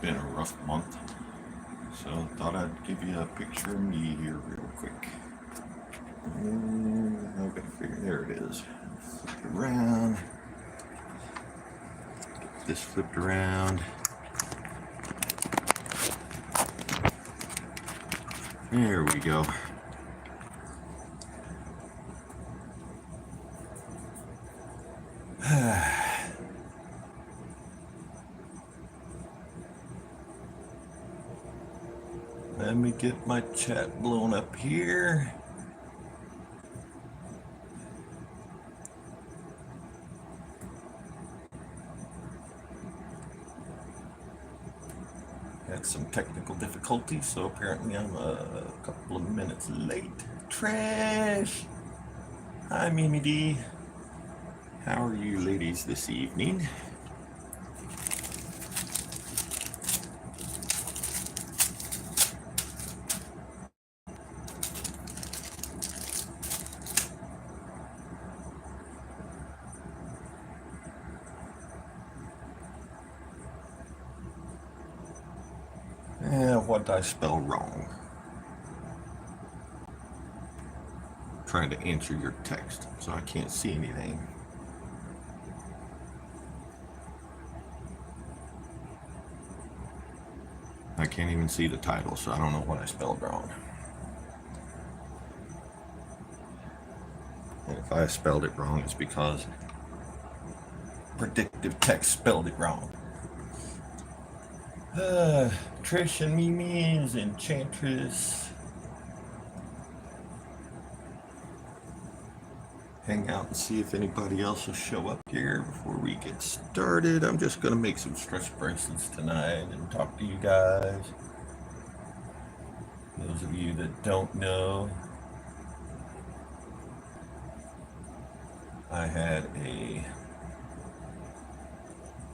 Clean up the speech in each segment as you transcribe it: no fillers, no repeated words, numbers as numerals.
been a rough month, so thought I'd give you a picture of me here real quick. I've got to figure, there it is. Flip it around. Get this flipped around. There we go. Let me get my chat blown up here. Had some technical difficulties, so apparently I'm a couple of minutes late. Trash! Hi, Mimi D. How are you ladies this evening? What did I spell wrong? Trying to answer your text, so I can't see anything. I can't even see the title, so I don't know what I spelled wrong. And if I spelled it wrong, it's because predictive text spelled it wrong. Trish and Mimi's Enchantress. Hang out and see if anybody else will show up here before we get started. I'm just going to make some stretch bracelets tonight and talk to you guys. Those of you that don't know, I had a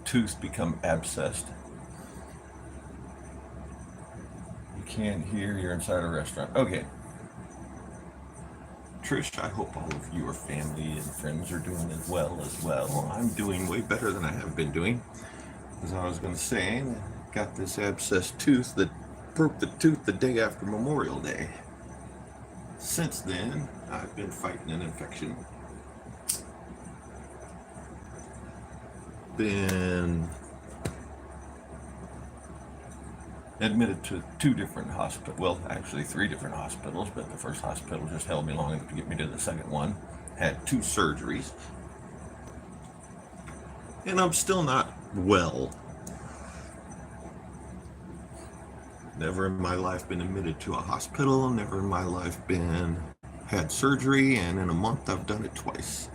tooth become abscessed. You can't hear, you're inside a restaurant. Okay. Trish, I hope all of your family and friends are doing as well. I'm doing way better than I have been doing. As I was going to say, I got this abscessed tooth that broke the tooth the day after Memorial Day. Since then, I've been fighting an infection. Been admitted to 2 different hospitals, well, actually 3 different hospitals, but the first hospital just held me long enough to get me to the second one. Had 2 surgeries. And I'm still not well. Never in my life been admitted to a hospital, never in my life had surgery, and in a month I've done it twice.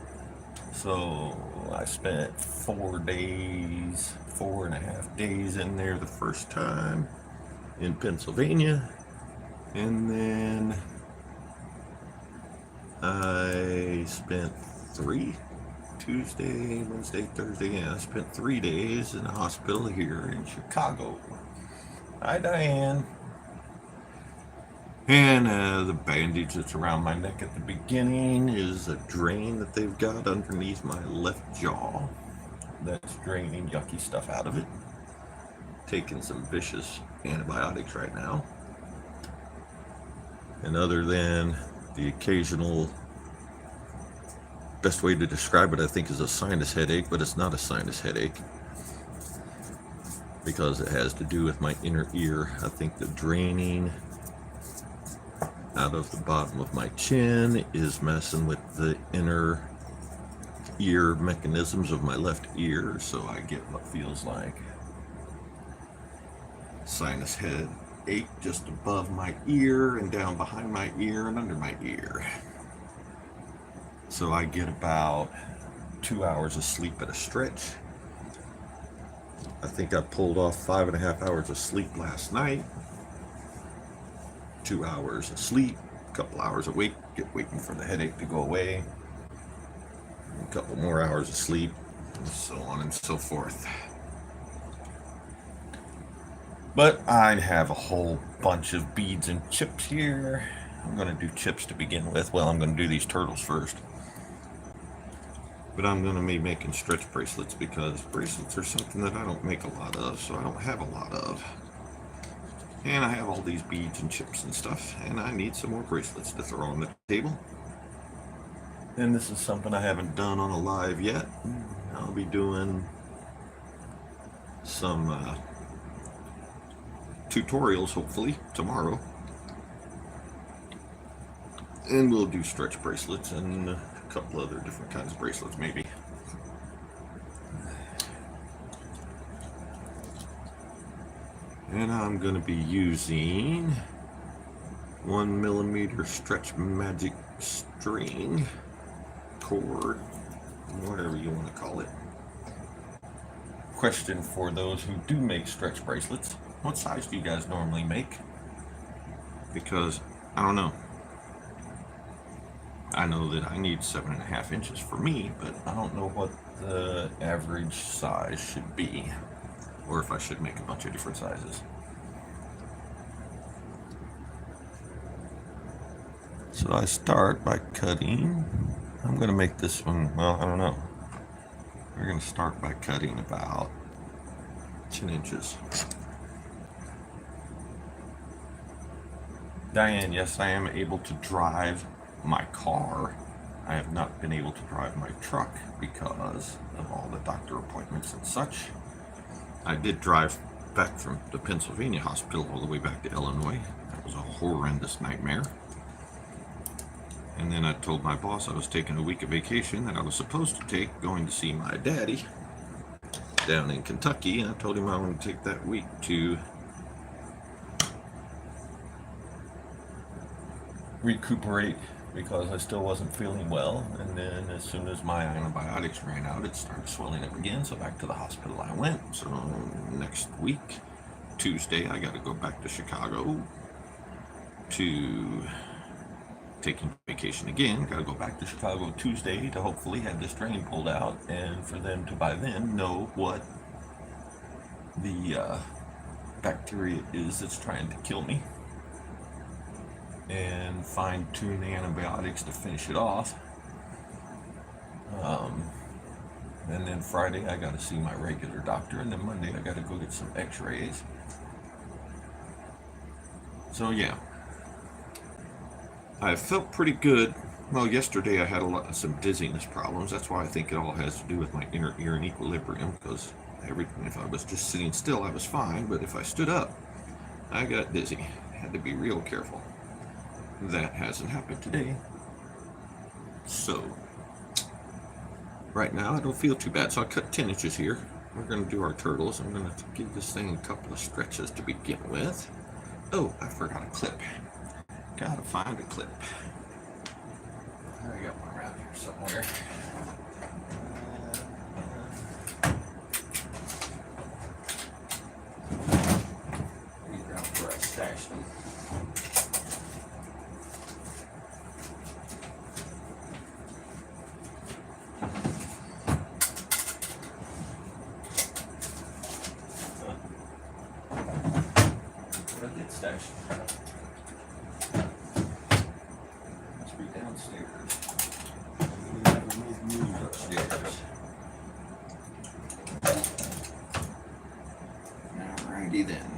So I spent 4.5 days in there the first time in Pennsylvania, and then I spent 3 Tuesday, Wednesday, Thursday, I spent 3 days in a hospital here in Chicago. Hi, Diane. And the bandage that's around my neck at the beginning is a drain that they've got underneath my left jaw that's draining yucky stuff out of it. Taking some vicious antibiotics right now. And other than the occasional, best way to describe it I think is a sinus headache, but it's not a sinus headache because it has to do with my inner ear. I think the draining out of the bottom of my chin is messing with the inner ear mechanisms of my left ear, so I get what feels like sinus headache just above my ear and down behind my ear and under my ear. So I get about 2 hours of sleep at a stretch. I think I pulled off 5.5 hours of sleep last night. 2 hours of sleep, a couple hours awake, waiting for the headache to go away, a couple more hours of sleep, and so on and so forth. But I have a whole bunch of beads and chips here. I'm going to do chips to begin with. Well, I'm going to do these turtles first. But I'm going to be making stretch bracelets because bracelets are something that I don't make a lot of, so I don't have a lot of. And I have all these beads and chips and stuff, and I need some more bracelets to throw on the table. And this is something I haven't done on a live yet. I'll be doing some tutorials hopefully tomorrow. And we'll do stretch bracelets and a couple other different kinds of bracelets maybe. And I'm going to be using 1mm stretch magic string, cord, whatever you want to call it. Question for those who do make stretch bracelets: what size do you guys normally make? Because I don't know. I know that I need 7.5 inches for me, but I don't know what the average size should be, or if I should make a bunch of different sizes. So I start by cutting. I'm going to make this one, well, I don't know. We're going to start by cutting about 10 inches. Diane, yes, I am able to drive my car. I have not been able to drive my truck because of all the doctor appointments and such. I did drive back from the Pennsylvania hospital all the way back to Illinois. That was a horrendous nightmare. And then I told my boss I was taking a week of vacation that I was supposed to take, going to see my daddy down in Kentucky, and I told him I wanted to take that week to recuperate because I still wasn't feeling well. And then as soon as my antibiotics ran out, it started swelling up again, so back to the hospital I went. So next week, Tuesday, I got to go back to Chicago to taking vacation again. Got to go back to Chicago Tuesday to hopefully have this drain pulled out, and for them to by then know what the bacteria is that's trying to kill me, and fine-tune the antibiotics to finish it off. And then Friday I got to see my regular doctor, and then Monday I got to go get some x-rays. So yeah, I felt pretty good. Well, yesterday I had some dizziness problems. That's why I think it all has to do with my inner ear and equilibrium, because if I was just sitting still I was fine, but if I stood up I got dizzy. Had to be real careful. That hasn't happened today. So right now I don't feel too bad. So I cut 10 inches here. We're going to do our turtles. I'm going to give this thing a couple of stretches to begin with. Oh, I forgot a clip. Gotta find a clip. I got one around here somewhere. Figure out where I stashed them. I did stash them. Downstairs. We never moved upstairs. Alrighty then.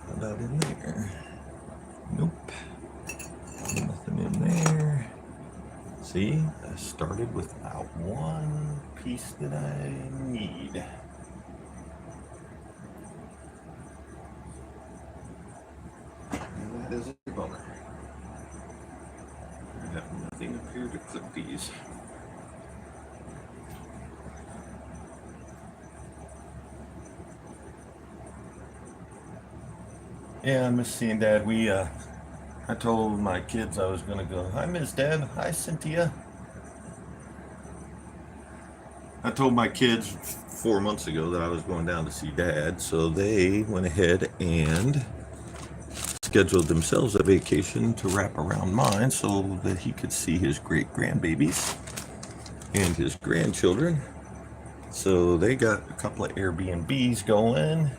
Put that in there. Nope. Nothing in there. See, I started without one piece that I need. That is a bummer. I have nothing up here to clip these. Yeah, I miss seeing Dad. I told my kids I was gonna go. Hi, Miss Deb. Hi, Cynthia. I told my kids 4 months ago that I was going down to see Dad, so they went ahead and scheduled themselves a vacation to wrap around mine so that he could see his great grandbabies and his grandchildren. So they got a couple of Airbnbs going,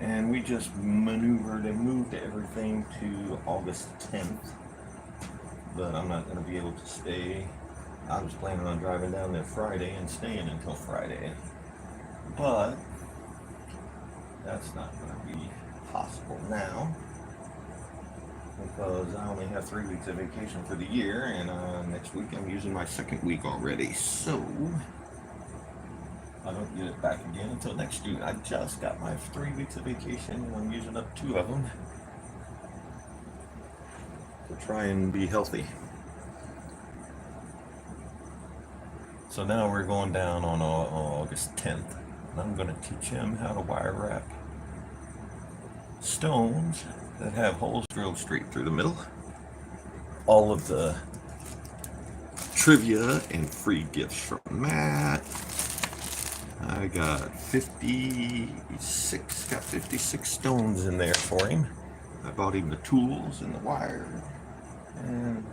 and we just maneuvered and moved everything to August 10th. but I'm not going to be able to stay. I was planning on driving down there Friday and staying until Friday, but that's not going to be possible now because I only have 3 weeks of vacation for the year, and next week I'm using my second week already, so I don't get it back again until next June. I just got my 3 weeks of vacation, and I'm using up 2 of them to try and be healthy. So now we're going down on August 10th, and I'm going to teach him how to wire wrap stones that have holes drilled straight through the middle. All of the trivia and free gifts from Matt. I got 56 stones in there for him. I bought him the tools and the wire, and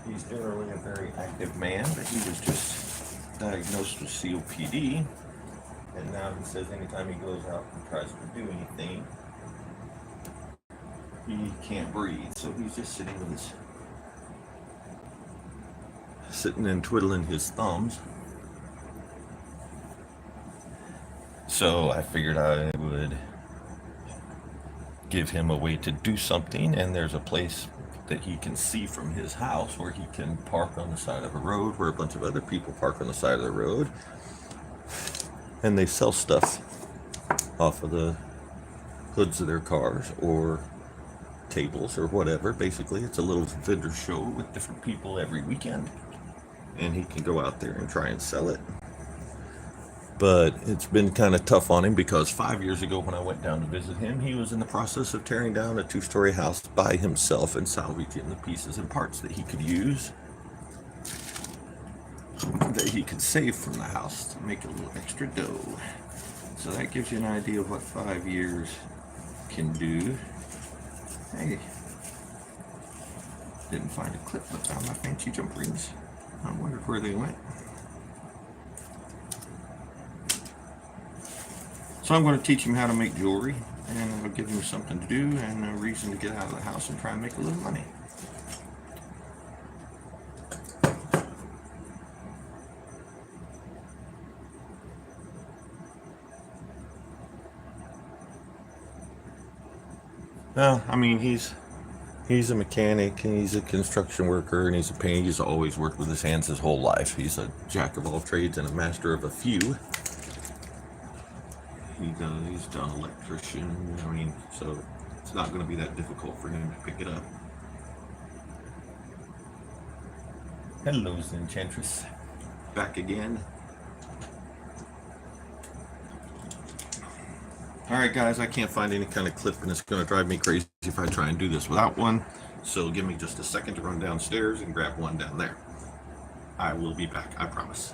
he's generally a very active man, but he was just diagnosed with COPD, and now he says anytime he goes out and tries to do anything, he can't breathe. So he's just sitting and twiddling his thumbs. So I figured I would give him a way to do something, and there's a place that he can see from his house where he can park on the side of a road where a bunch of other people park on the side of the road, and they sell stuff off of the hoods of their cars or tables or whatever. Basically, it's a little vendor show with different people every weekend, and he can go out there and try and sell it. But it's been kind of tough on him because 5 years ago when I went down to visit him, he was in the process of tearing down a 2-story house by himself and salvaging the pieces and parts that he could use, that he could save from the house to make a little extra dough. So that gives you an idea of what 5 years can do. Hey, didn't find a clip, but found my fancy jump rings. I wondered where they went. So I'm going to teach him how to make jewelry, and I'll give him something to do and a reason to get out of the house and try and make a little money. Well, I mean, he's a mechanic, and he's a construction worker, and he's a painter. He's always worked with his hands his whole life. He's a jack of all trades and a master of a few. He's done electrician. I mean, so it's not going to be that difficult for him to pick it up. Hello, Enchantress. Back again. Alright guys, I can't find any kind of clip, and it's going to drive me crazy if I try and do this without one. So give me just a second to run downstairs and grab one down there. I will be back, I promise.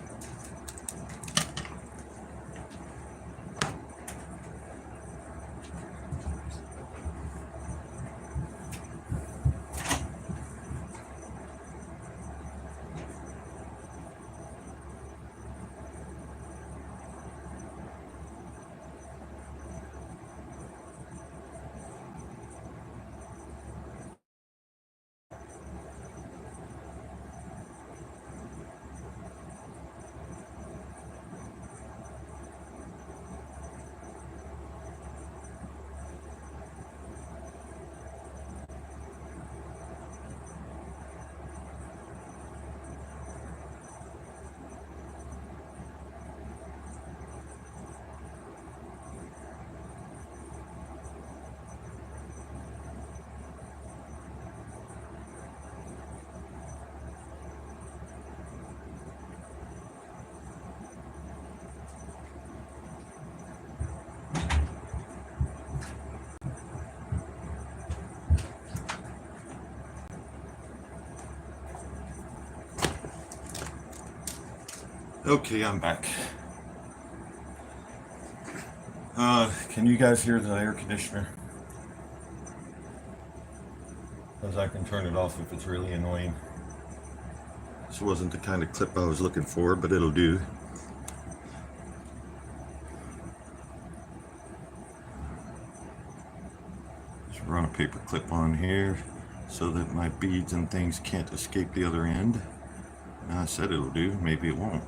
Okay, I'm back. Can you guys hear the air conditioner? Because I can turn it off if it's really annoying. This wasn't the kind of clip I was looking for, but it'll do. Just run a paper clip on here. so that my beads and things can't escape the other end. And I said it'll do, maybe it won't.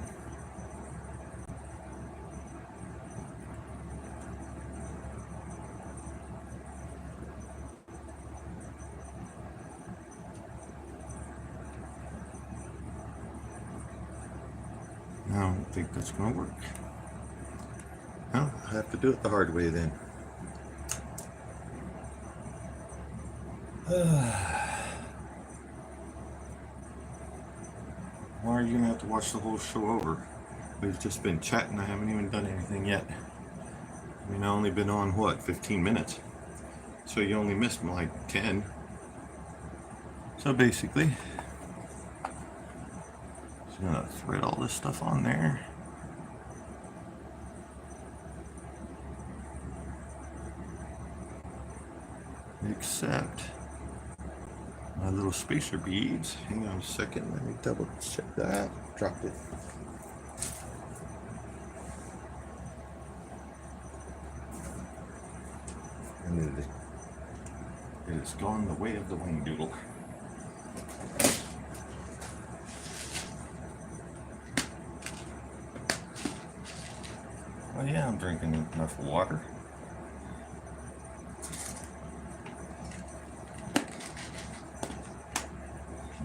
I don't think that's going to work. Well, I have to do it the hard way then. Why are you going to have to watch the whole show over? We've just been chatting. I haven't even done anything yet. I mean, I only been on, what, 15 minutes? So you only missed like 10. So basically, just going to thread all this stuff on there. Except my little spacer beads. Hang on a second, let me double check that. Dropped it. And it has gone the way of the wing doodle. Oh yeah, I'm drinking enough water.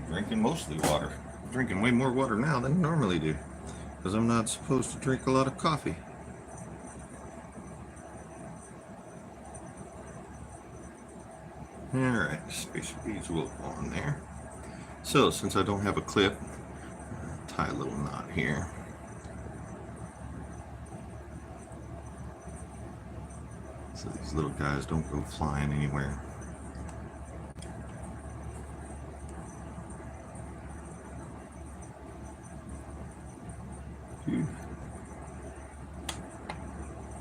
Drinking mostly water. I'm drinking way more water now than I normally do, because I'm not supposed to drink a lot of coffee. Alright, spacer beads will go on there. So, since I don't have a clip, I'll tie a little knot here. So these little guys don't go flying anywhere.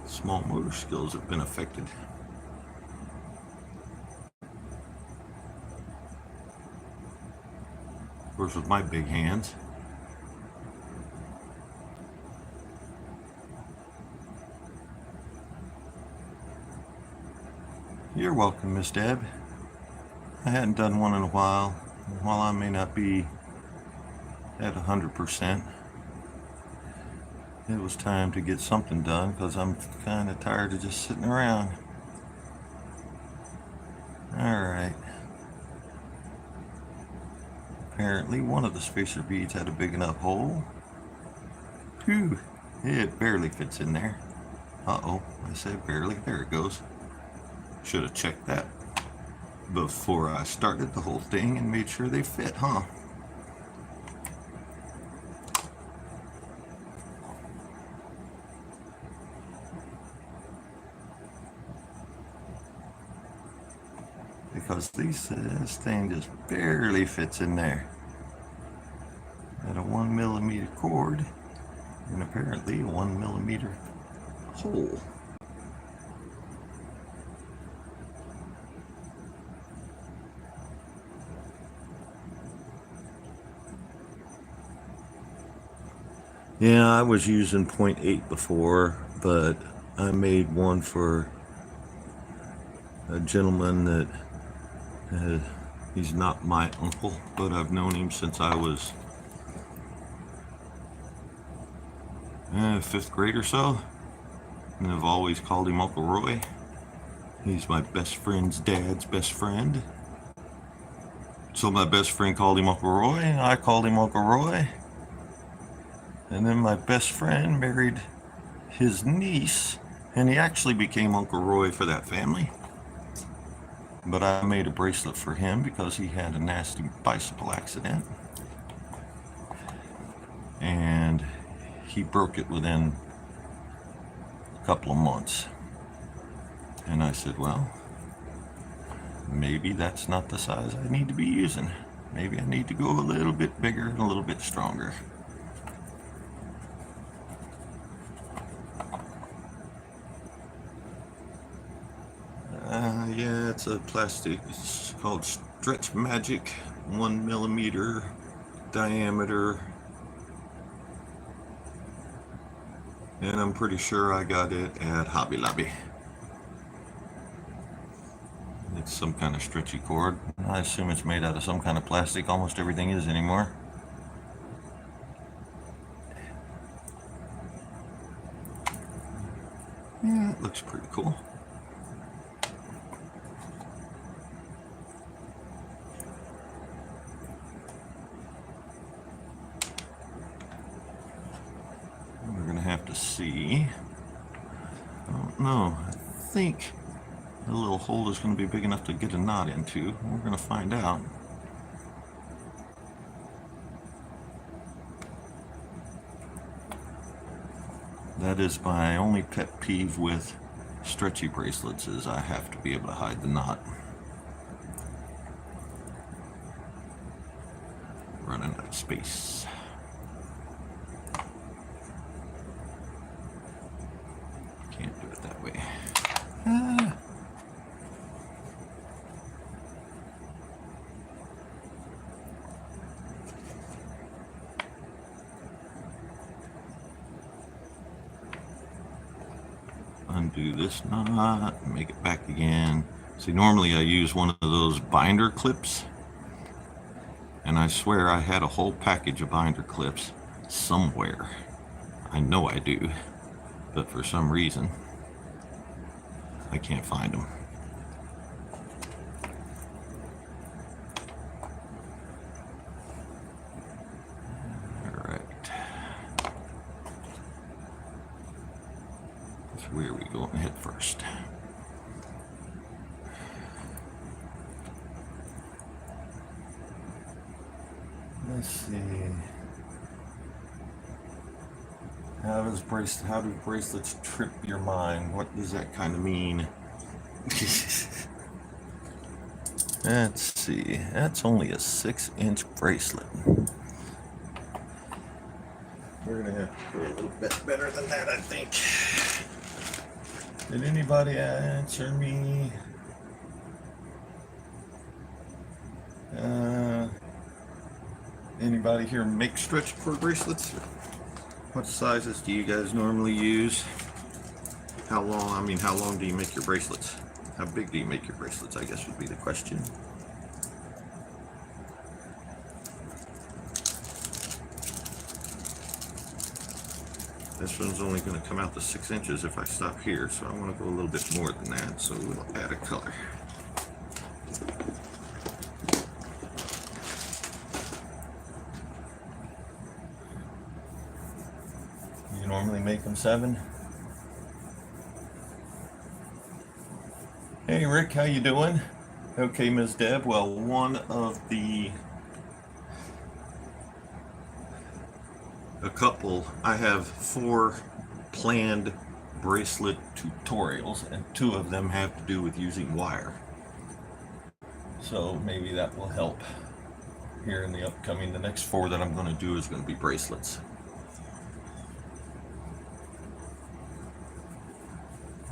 Small motor skills have been affected. Of course, with my big hands. You're welcome, Miss Deb. I hadn't done one in a while. While I may not be at 100%, it was time to get something done because I'm kind of tired of just sitting around. Alright. Apparently one of the spacer beads had a big enough hole. Phew, it barely fits in there. Uh-oh, I said barely. There it goes. Should have checked that before I started the whole thing and made sure they fit, huh? Because this thing just barely fits in there. Got a 1mm cord and apparently a 1mm hole. Yeah, I was using 0.8 before, but I made one for a gentleman that he's not my uncle, but I've known him since I was 5th grade or so, and I've always called him Uncle Roy. He's my best friend's dad's best friend. So my best friend called him Uncle Roy, and I called him Uncle Roy. And then my best friend married his niece, and he actually became Uncle Roy for that family. But I made a bracelet for him because he had a nasty bicycle accident. And he broke it within a couple of months. And I said, well, maybe that's not the size I need to be using. Maybe I need to go a little bit bigger and a little bit stronger. Yeah, it's a plastic. It's called Stretch Magic, 1mm diameter. And I'm pretty sure I got it at Hobby Lobby. It It's some kind of stretchy cord. I assume it's made out of some kind of plastic. Almost everything is anymore. Yeah, it looks pretty cool. We're gonna have to see. I don't know. I think the little hole is going to be big enough to get a knot into. We're going to find out. That is my only pet peeve with stretchy bracelets, is I have to be able to hide the knot. Running out of space. Can't do it that way. Undo this knot and make it back again. See, normally I use one of those binder clips, and I swear I had a whole package of binder clips somewhere. I know I do, but for some reason I can't find them. Where are we going to hit first? Let's see. How do bracelets trip your mind? What does that kind of mean? Let's see. That's only a 6-inch bracelet. We're gonna have to do a little bit better than that, I think. Did anybody answer me? Anybody here make stretch cord bracelets? What sizes do you guys normally use? How long do you make your bracelets? How big do you make your bracelets, I guess would be the question. This one's only going to come out to 6 inches if I stop here, so I want to go a little bit more than that, so we'll add a color. You normally make them 7? Hey Rick, how you doing? Okay, Ms. Deb, well, I have 4 planned bracelet tutorials, and 2 of them have to do with using wire. So maybe that will help here in the upcoming. The next 4 that I'm going to do is going to be bracelets.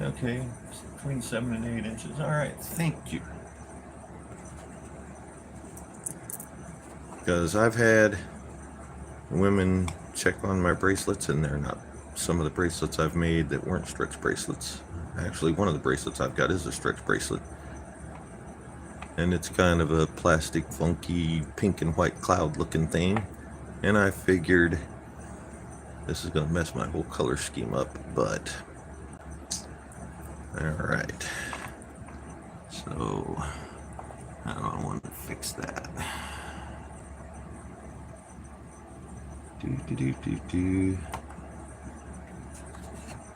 Okay, between 7 and 8 inches. All right, thank you. Because I've had women check on my bracelets, and they're not some of the bracelets I've made that weren't stretch bracelets. Actually, one of the bracelets I've got is a stretch bracelet, and it's kind of a plastic, funky, pink and white cloud looking thing, and I figured this is going to mess my whole color scheme up, but alright, so I don't want to fix that.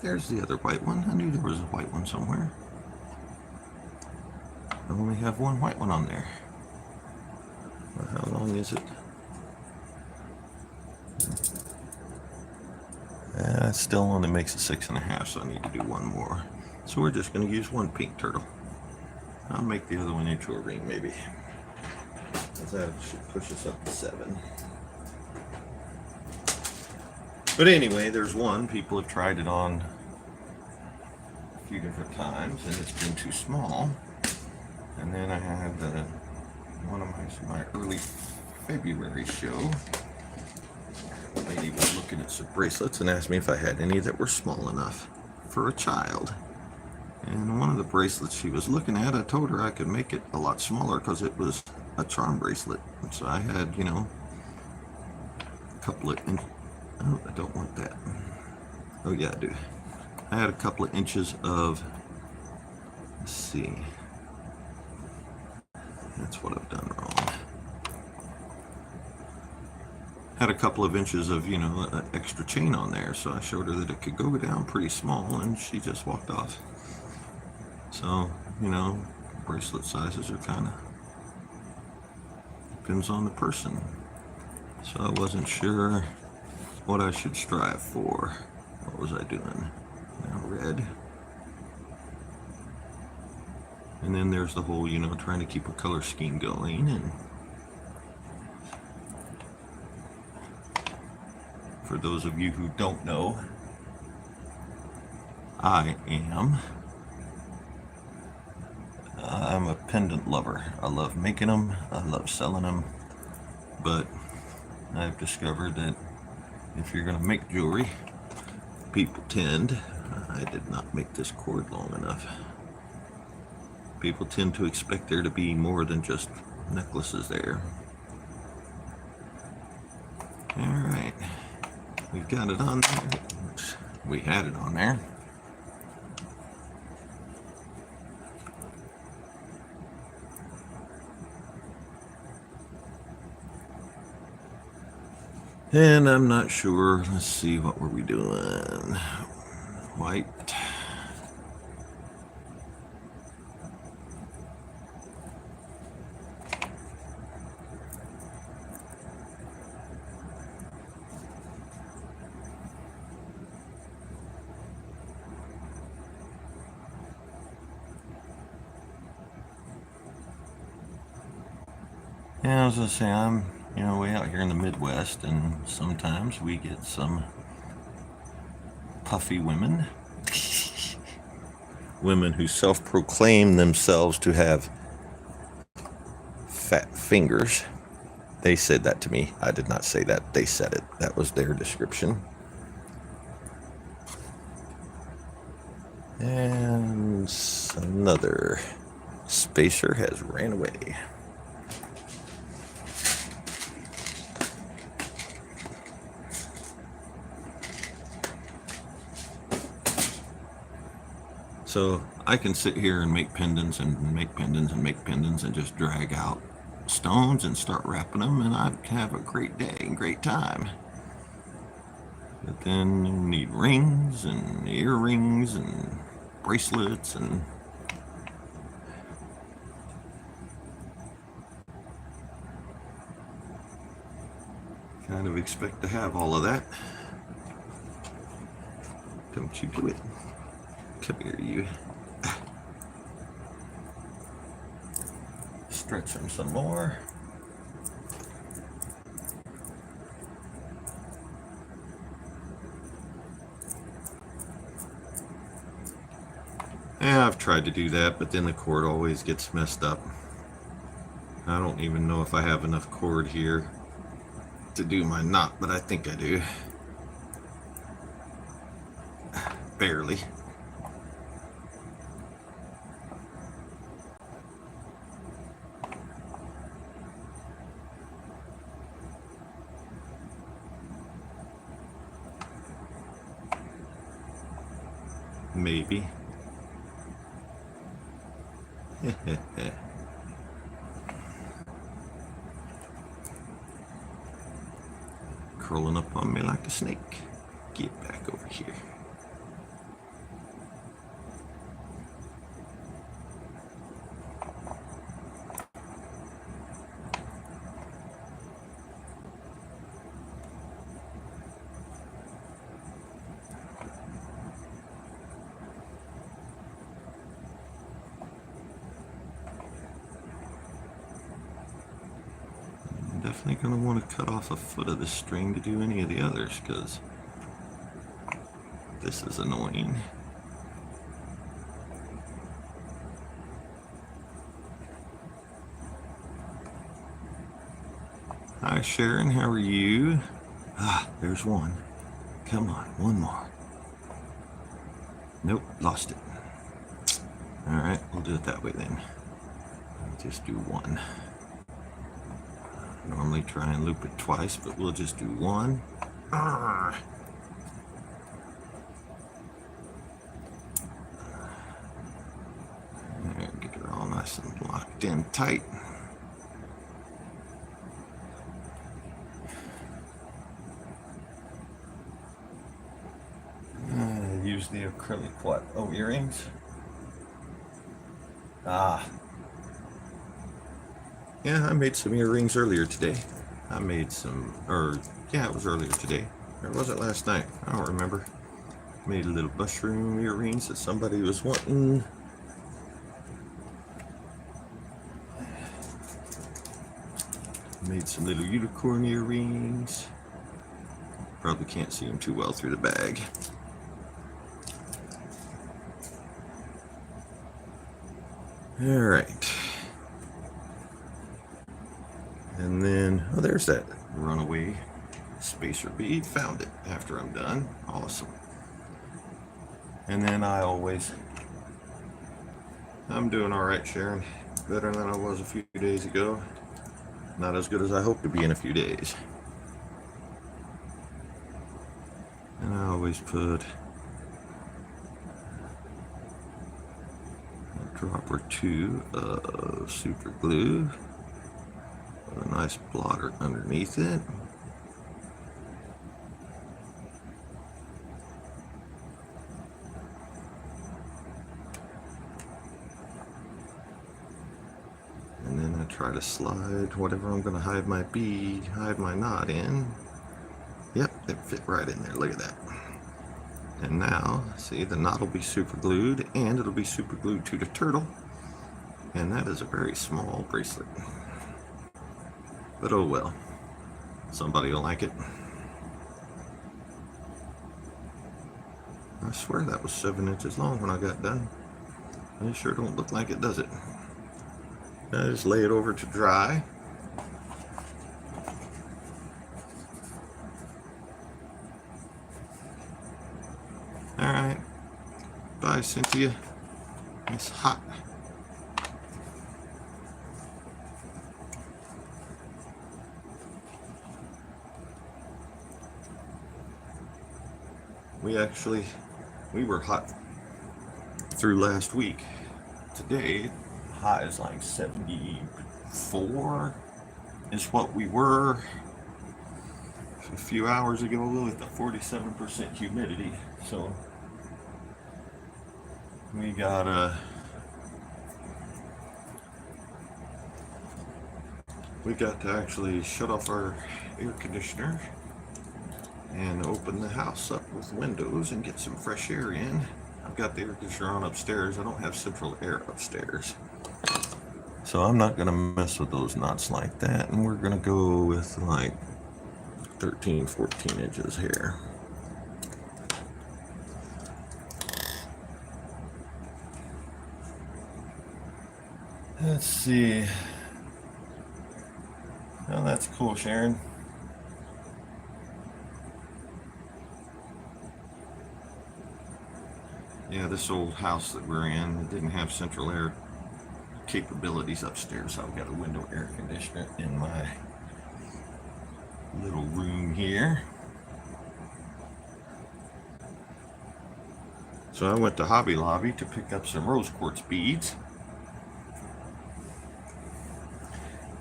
There's the other white one. I knew there was a white one somewhere. I only have one white one on there. Well, how long is it? It still only makes a 6.5, so I need to do one more. So we're just going to use one pink turtle. I'll make the other one into a ring, maybe. That should push us up to 7. But anyway, there's one. People have tried it on a few different times, and it's been too small. And then I had one of my early February show. The lady was looking at some bracelets and asked me if I had any that were small enough for a child. And one of the bracelets she was looking at, I told her I could make it a lot smaller because it was a charm bracelet. And so I had, you know, a couple of oh, I don't want that. Oh yeah, I do. I had a couple of inches of, let's see, that's what I've done wrong. Had a couple of inches of, you know, extra chain on there, so I showed her that it could go down pretty small, and she just walked off. So, you know, bracelet sizes are kind of, depends on the person. So I wasn't sure what I should strive for. What was I doing? Now red. And then there's the whole, you know, trying to keep a color scheme going. And for those of you who don't know, I'm a pendant lover. I love making them. I love selling them. But I've discovered that if you're going to make jewelry, people tend, I did not make this cord long enough. People tend to expect there to be more than just necklaces there. All right, we've got it on there. We had it on there. And I'm not sure. Let's see, what were we doing? White. Yeah, I was gonna say, I'm, you know, way out here in the Midwest, and sometimes we get some puffy women. Women who self-proclaim themselves to have fat fingers. They said that to me. I did not say that. They said it. That was their description. And another spacer has ran away. So I can sit here and make pendants and make pendants and make pendants and just drag out stones and start wrapping them, and I'd have a great day and great time. But then you need rings and earrings and bracelets and kind of expect to have all of that. Don't you do it. Come here, you. Stretch them some more. Yeah, I've tried to do that, but then the cord always gets messed up. I don't even know if I have enough cord here to do my knot, but I think I do. Barely. Maybe. Curling up on me like a snake. Get back over here. Definitely going to want to cut off a foot of this string to do any of the others, because this is annoying. Hi Sharon, how are you? Ah, there's one. Come on, one more. Nope, lost it. All right, we'll do it that way then. Just do one. Normally try and loop it twice, but we'll just do one. There, get her all nice and locked in tight. Use the acrylic what? Oh, earrings? Yeah, I made some earrings earlier today. I made some, yeah, it was earlier today. Or was it last night? I don't remember. Made a little mushroom earrings that somebody was wanting. Made some little unicorn earrings. Probably can't see them too well through the bag. All right. And then, oh, there's that runaway spacer bead. Found it after I'm done. Awesome. And then I'm doing all right, Sharon. Better than I was a few days ago. Not as good as I hope to be in a few days. And I always put a drop or two of super glue. A nice blotter underneath it. And then I try to slide whatever I'm going to hide my knot in. Yep, it fit right in there. Look at that. And now, see, the knot will be super glued, and it'll be super glued to the turtle. And that is a very small bracelet. But oh well, somebody will like it. I swear that was 7 inches long when I got done. It sure don't look like it, does it? I just lay it over to dry. All right, bye Cynthia, it's hot. We were hot through last week. Today, high is like 74 is what we were a few hours ago with the 47% humidity. So we got to actually shut off our air conditioner and open the house up with windows and get some fresh air in. I've got the air conditioner on upstairs. I don't have central air upstairs. So I'm not going to mess with those knots like that. And we're going to go with like 13, 14 inches here. Let's see. Oh, that's cool, Sharon. Yeah, this old house that we're in, it didn't have central air capabilities upstairs, so I've got a window air conditioner in my little room here. So I went to Hobby Lobby to pick up some rose quartz beads.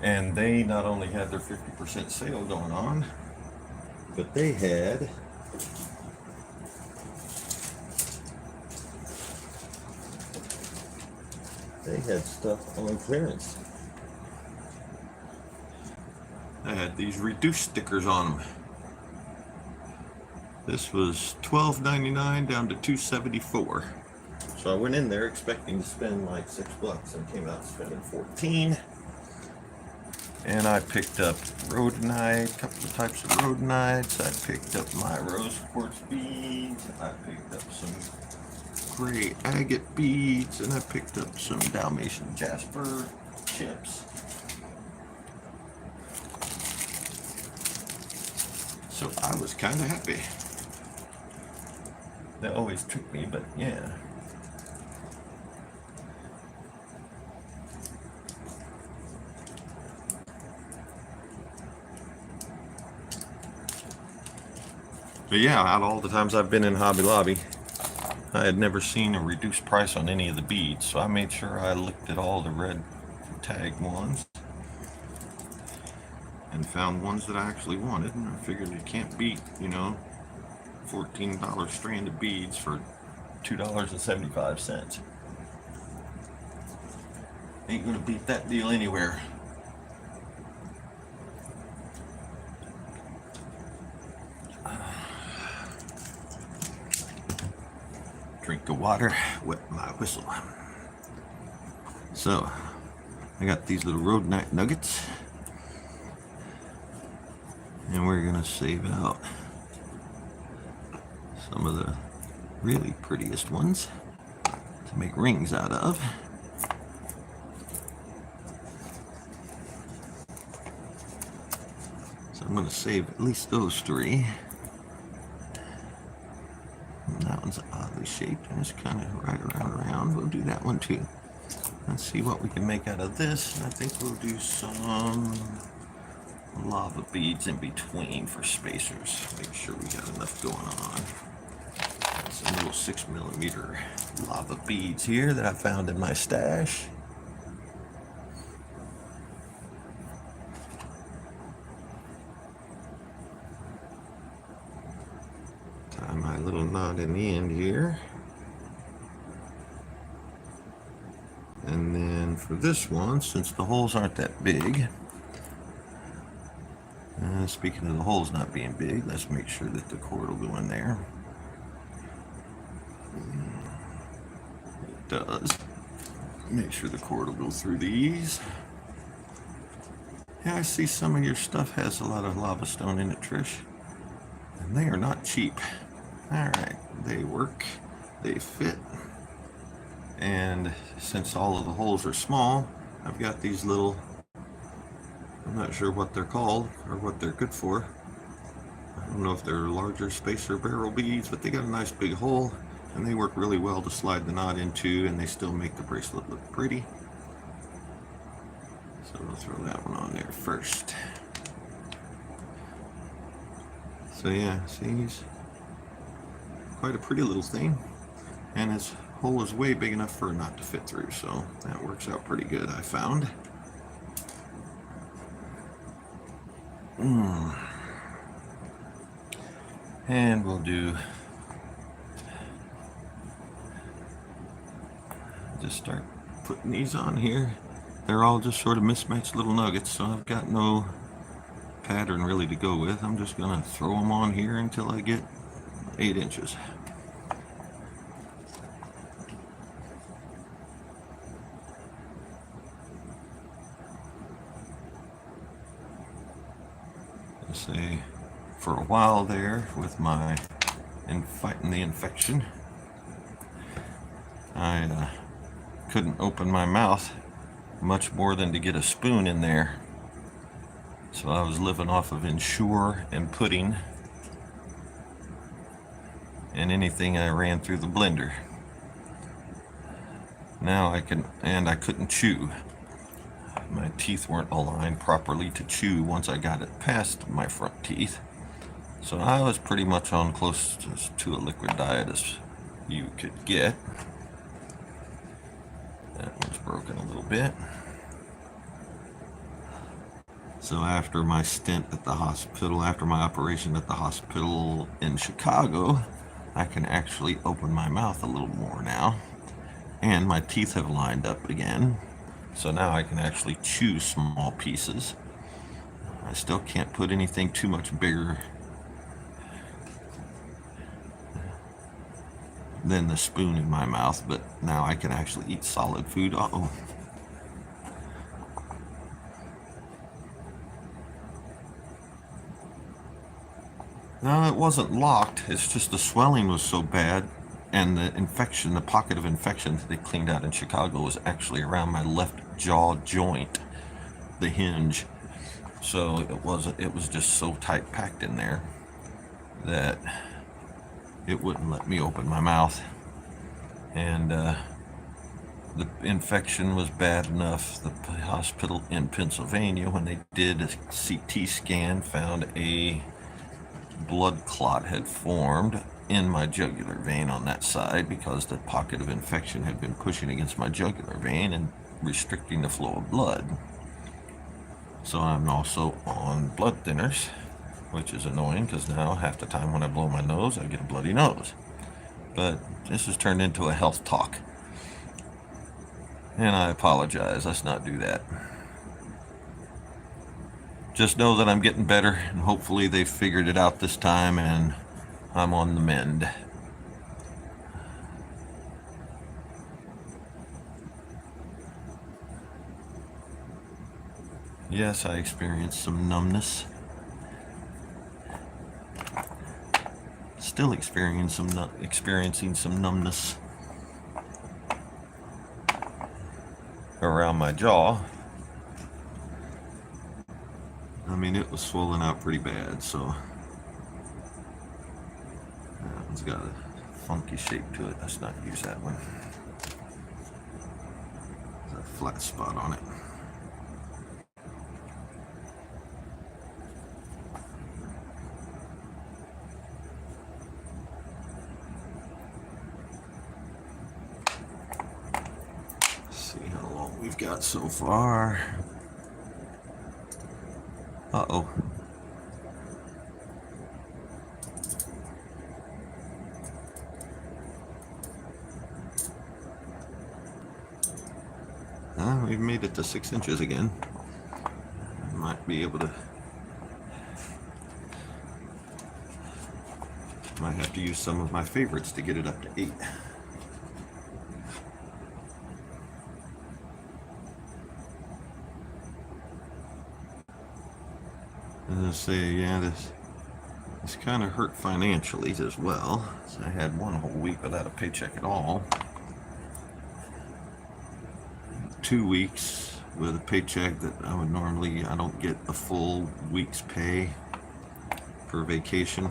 And they not only had their 50% sale going on, but they had stuff on clearance. I had these reduced stickers on them. This was $12.99 down to $2.74. So I went in there expecting to spend like $6 and came out spending $14. And I picked up rhodonite, a couple of types of rhodonites. I picked up my rose quartz beads. I picked up some gray agate beads, and I picked up some Dalmatian jasper chips. So I was kind of happy. They always trick me, but yeah. But yeah, out of all the times I've been in Hobby Lobby, I had never seen a reduced price on any of the beads, so I made sure I looked at all the red tag ones and found ones that I actually wanted, and I figured you can't beat, $14 strand of beads for $2.75. Ain't gonna beat that deal anywhere. Drink of water, wet my whistle. So, I got these little road night nuggets, and we're gonna save out some of the really prettiest ones to make rings out of. So I'm gonna save at least those three. And that one's oddly shaped and it's kind of right around. We'll do that one too. Let's see what we can make out of this. I think we'll do some lava beads in between for spacers. Make sure we got enough going on. Some little 6mm lava beads here that I found in my stash. Tie my little knot in the end here. And then for this one, since the holes aren't that big, speaking of the holes not being big, let's make sure that the cord will go in there. It does. Make sure the cord will go through these. Yeah, I see some of your stuff has a lot of lava stone in it, Trish. And they are not cheap. Alright, they work, they fit. And since all of the holes are small, I've got these little, I'm not sure what they're called or what they're good for. I don't know if they're larger spacer barrel beads, but they got a nice big hole and they work really well to slide the knot into, and they still make the bracelet look pretty. So we'll throw that one on there first. So yeah, see, he's quite a pretty little thing, and his hole is way big enough for a knot to fit through, so that works out pretty good, I found. And we'll just start putting these on here. They're all just sort of mismatched little nuggets, so I've got no pattern really to go with. I'm just gonna throw them on here until I get 8 inches. Say for a while there with my fighting the infection, I couldn't open my mouth much more than to get a spoon in there, so I was living off of Ensure and pudding and anything I ran through the blender. Now I can, and I couldn't chew. My teeth weren't aligned properly to chew once I got it past my front teeth. So I was pretty much on close to a liquid diet as you could get. That one's broken a little bit. So after my stint at the hospital, after my operation at the hospital in Chicago, I can actually open my mouth a little more now. And my teeth have lined up again. So now I can actually chew small pieces. I still can't put anything too much bigger than the spoon in my mouth, but now I can actually eat solid food. Uh-oh. No, it wasn't locked. It's just the swelling was so bad, and the infection, the pocket of infection that they cleaned out in Chicago was actually around my left jaw joint, the hinge. So it was just so tight packed in there that it wouldn't let me open my mouth. And the infection was bad enough. The hospital in Pennsylvania, when they did a CT scan, found a blood clot had formed in my jugular vein on that side because the pocket of infection had been pushing against my jugular vein and restricting the flow of blood. So I'm also on blood thinners, which is annoying because now half the time when I blow my nose, I get a bloody nose. But this has turned into a health talk. And I apologize, let's not do that. Just know that I'm getting better, and hopefully they figured it out this time and I'm on the mend. Yes, I experienced some numbness. Still experiencing some numbness around my jaw. I mean, it was swollen out pretty bad, so that one's got a funky shape to it. Let's not use that one. There's a flat spot on it. See how long we've got so far. Uh-oh. We've made it to 6 inches again. Might be able to... Might have to use some of my favorites to get it up to 8. And I say, yeah, this kind of hurt financially as well. So I had one whole week without a paycheck at all. 2 weeks with a paycheck that I don't get a full week's pay for vacation.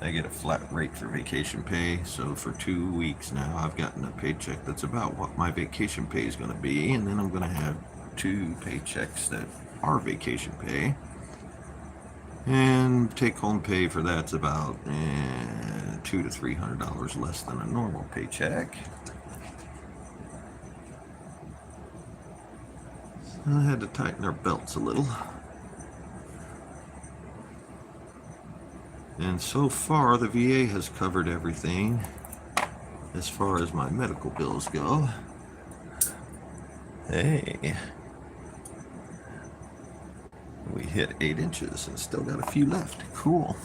I get a flat rate for vacation pay, so for 2 weeks now I've gotten a paycheck that's about what my vacation pay is going to be, and then I'm going to have 2 paychecks that are vacation pay, and take-home pay for that's about $200 to $300 less than a normal paycheck. I had to tighten our belts a little. And so far, the VA has covered everything as far as my medical bills go. Hey, we hit 8 inches and still got a few left. Cool.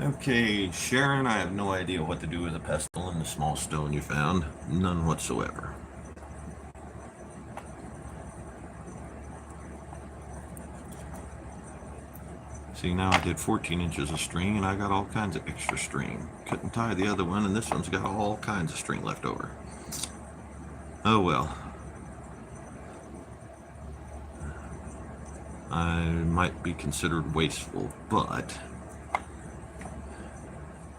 Okay, Sharon, I have no idea what to do with the pestle and the small stone you found. None whatsoever. See, now I did 14 inches of string and I got all kinds of extra string. Couldn't tie the other one, and this one's got all kinds of string left over. Oh well. I might be considered wasteful, but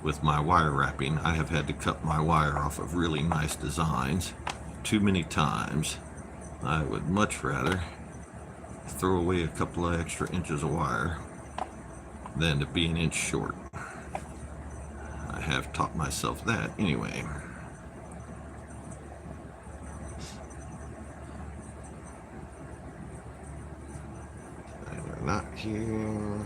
with my wire wrapping, I have had to cut my wire off of really nice designs too many times. I would much rather throw away a couple of extra inches of wire than to be an inch short. I have taught myself that anyway. They're not here.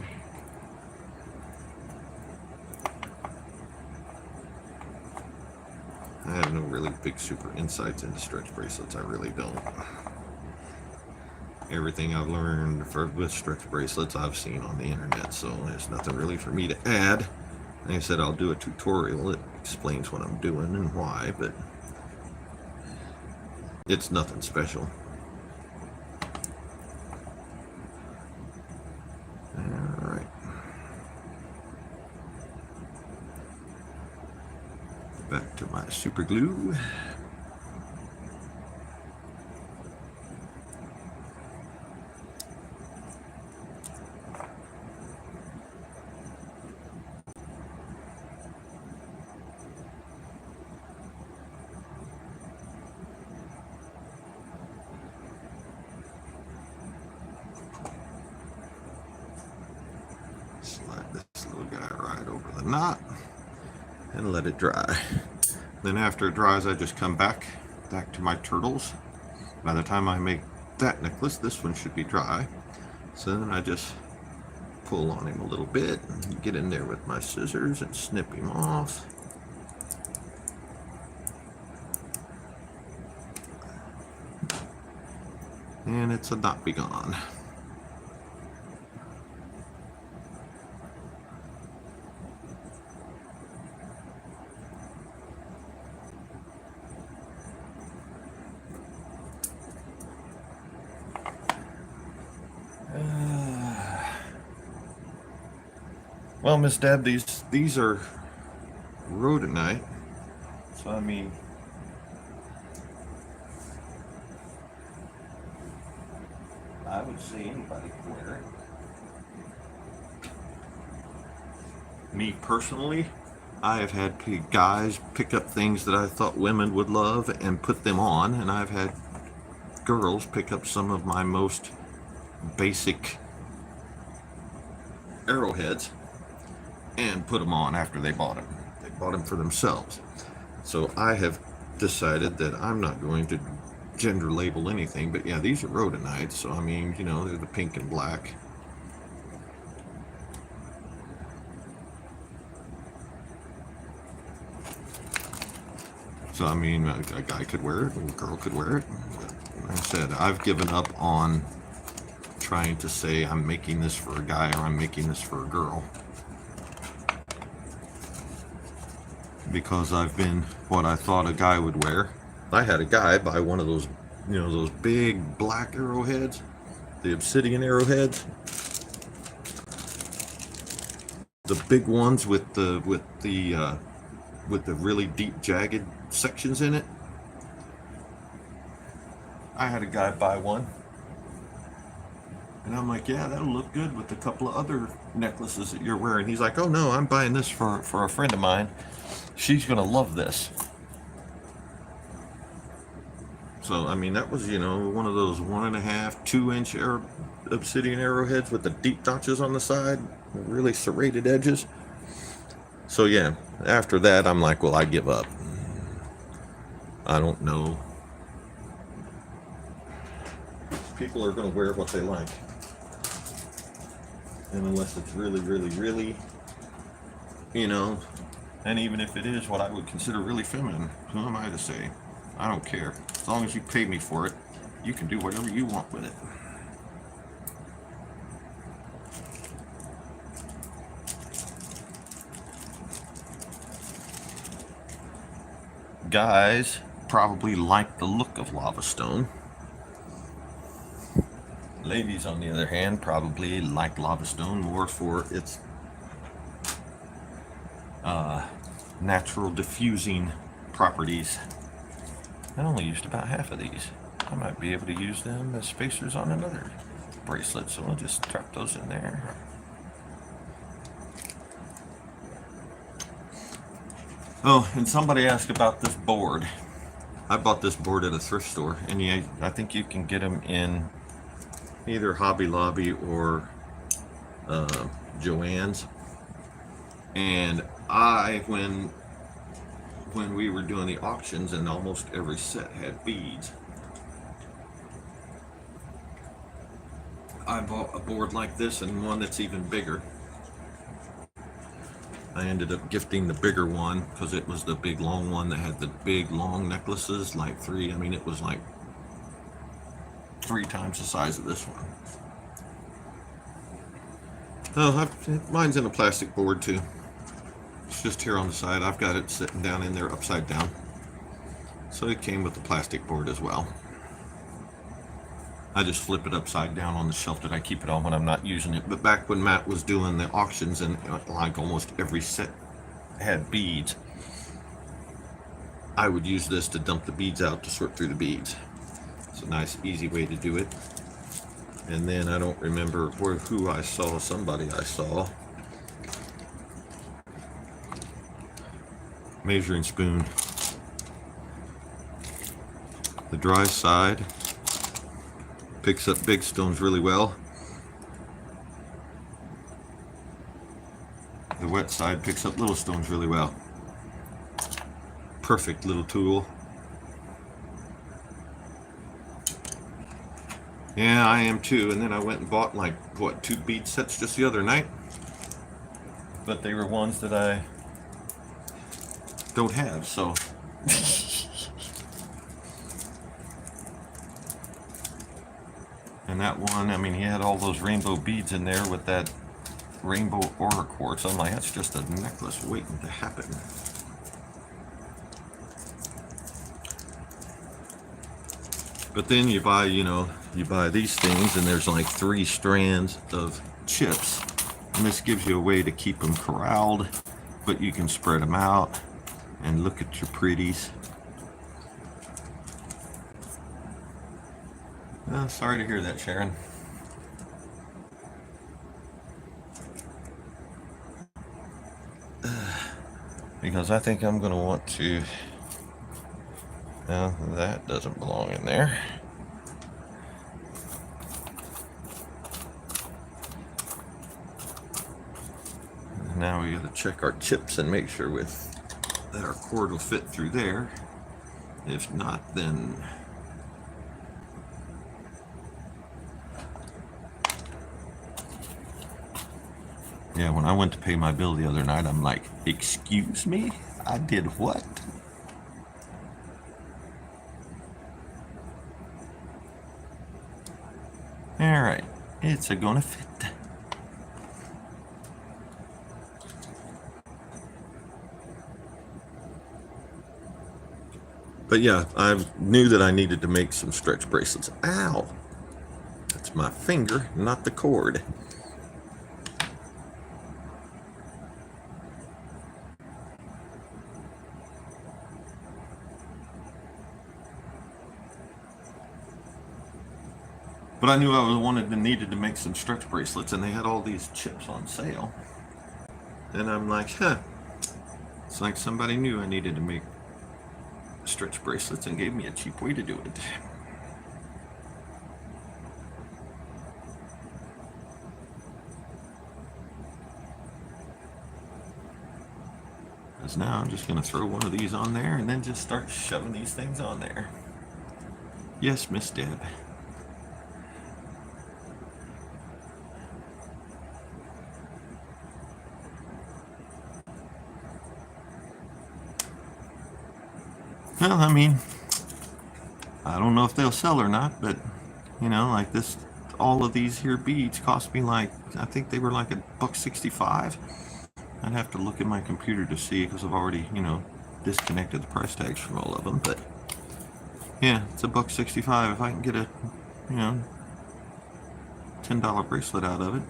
I have no really big super insights into stretch bracelets. I really don't. Everything I've learned with stretch bracelets I've seen on the internet, so there's nothing really for me to add. Like I said, I'll do a tutorial that explains what I'm doing and why, but it's nothing special. Alright. Back to my super glue. knot and let it dry. Then after it dries, I just come back to my turtles. By the time I make that necklace, this one should be dry. So then I just pull on him a little bit, get in there with my scissors and snip him off. And it's a knot be gone. Well, Miss Deb, these are rhodonite, so I mean, I would say anybody can wear it. Me personally, I have had guys pick up things that I thought women would love and put them on, and I've had girls pick up some of my most basic arrowheads and put them on after they bought them. They bought them for themselves. So I have decided that I'm not going to gender label anything, but yeah, these are rhodonite, so I mean, you know, they're the pink and black. So I mean, a guy could wear it, and a girl could wear it. Like I said, I've given up on trying to say I'm making this for a guy or I'm making this for a girl, because I've been what I thought a guy would wear. I had a guy buy one of those, you know, those big black arrowheads, the obsidian arrowheads, the big ones with the really deep jagged sections in it. I had a guy buy one, and I'm like, yeah, that'll look good with a couple of other necklaces that you're wearing. He's like, oh no, I'm buying this for a friend of mine. She's gonna love this. So I mean, that was, you know, one of those 1.5, 2-inch obsidian arrowheads with the deep notches on the side, really serrated edges. So yeah, after that, I'm like, well, I give up. I don't know. People are gonna wear what they like, and unless it's really, really, really, you know. And even if it is what I would consider really feminine, who am I to say? I don't care. As long as you pay me for it, you can do whatever you want with it. Guys probably like the look of lava stone. Ladies, on the other hand, probably like lava stone more for its natural diffusing properties. I only used about half of these. I might be able to use them as spacers on another bracelet, so I'll just trap those in there. Oh, and somebody asked about this board. I bought this board at a thrift store, and yeah, I think you can get them in either Hobby Lobby or Joann's. And when we were doing the auctions, and almost every set had beads, I bought a board like this and one that's even bigger. I ended up gifting the bigger one because it was the big long one that had the big long necklaces, like three. I mean, it was like 3 times the size of this one. Oh, mine's in a plastic board too. It's just here on the side. I've got it sitting down in there upside down. So it came with the plastic board as well. I just flip it upside down on the shelf that I keep it on when I'm not using it. But back when Matt was doing the auctions, and like almost every set had beads, I would use this to dump the beads out to sort through the beads. It's a nice, easy way to do it. And then I don't remember who I saw. Somebody I saw. Measuring spoon. The dry side picks up big stones really well. The The wet side picks up little stones really well. Perfect little tool. Yeah, I am too. And then I went and bought like, what, 2 bead sets just the other night. But they were ones that I don't have, so. And that one, I mean, he had all those rainbow beads in there with that rainbow aura quartz. I'm like, that's just a necklace waiting to happen. But then you buy, you know, you buy these things and there's like 3 strands of chips. And this gives you a way to keep them corralled, but you can spread them out and look at your pretties. Oh, sorry to hear that, Sharon. Because I think I'm going to want to... No, that doesn't belong in there. Now we got to check our chips and make sure that our cord will fit through there. If not, then... Yeah, when I went to pay my bill the other night, I'm like, excuse me? I did what? Alright, it's gonna fit. But yeah, I knew that I needed to make some stretch bracelets. Ow! That's my finger, not the cord. But I knew needed to make some stretch bracelets, and they had all these chips on sale. And I'm like, huh, it's like somebody knew I needed to make stretch bracelets and gave me a cheap way to do it. Because now I'm just going to throw one of these on there and then just start shoving these things on there. Yes, Miss Deb. Well, I mean, I don't know if they'll sell or not, but, you know, like this, all of these here beads cost me like, I think they were like $1.65. I'd have to look at my computer to see because I've already, you know, disconnected the price tags from all of them, but yeah, it's $1.65 if I can get a, you know, $10 bracelet out of it.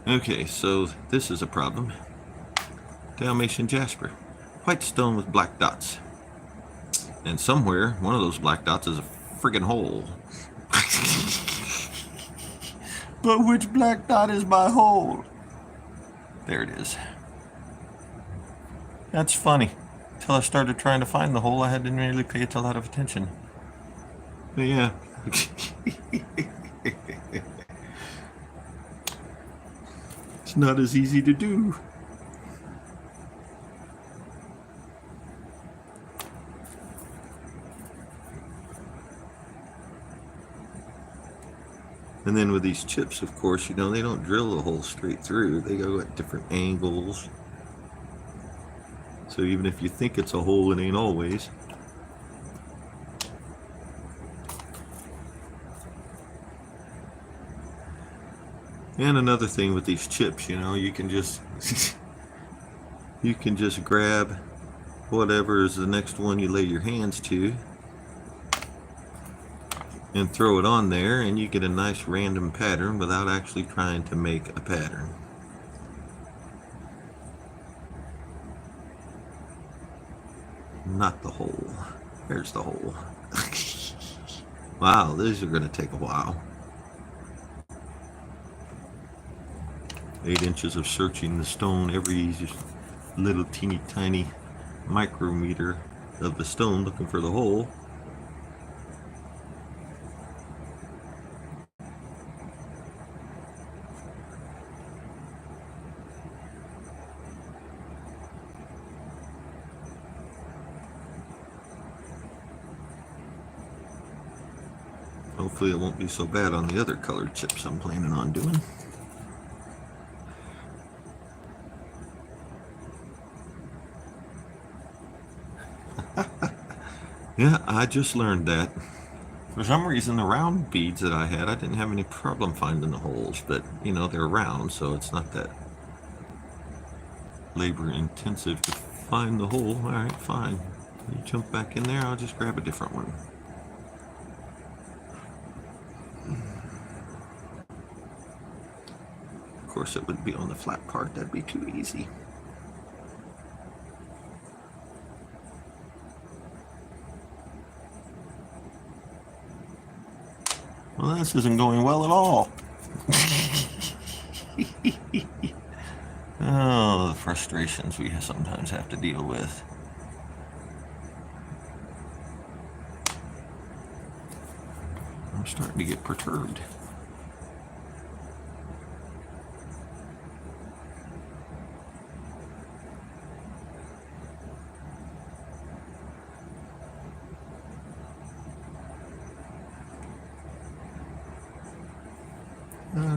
Okay, so this is a problem. Dalmatian jasper. White stone with black dots. And somewhere, one of those black dots is a friggin' hole. But which black dot is my hole? There it is. That's funny. Until I started trying to find the hole, I didn't really pay it a lot of attention. But yeah. It's not as easy to do. And then with these chips, of course, you know, they don't drill the hole straight through. They go at different angles. So even if you think it's a hole, it ain't always. And another thing with these chips, you know, you can just you can just grab whatever is the next one you lay your hands to and throw it on there, and you get a nice random pattern without actually trying to make a pattern. Not the hole. There's the hole. Wow, these are going to take a while. 8 inches of searching the stone, every little teeny tiny micrometer of the stone, looking for the hole. Hopefully it won't be so bad on the other colored chips I'm planning on doing. Yeah, I just learned that. For some reason, the round beads that I had, I didn't have any problem finding the holes, but you know, they're round, so it's not that labor intensive to find the hole. All right, fine. You jump back in there, I'll just grab a different one. Of course, it would be on the flat part. That'd be too easy. Well, this isn't going well at all. Oh, the frustrations we sometimes have to deal with. I'm starting to get perturbed.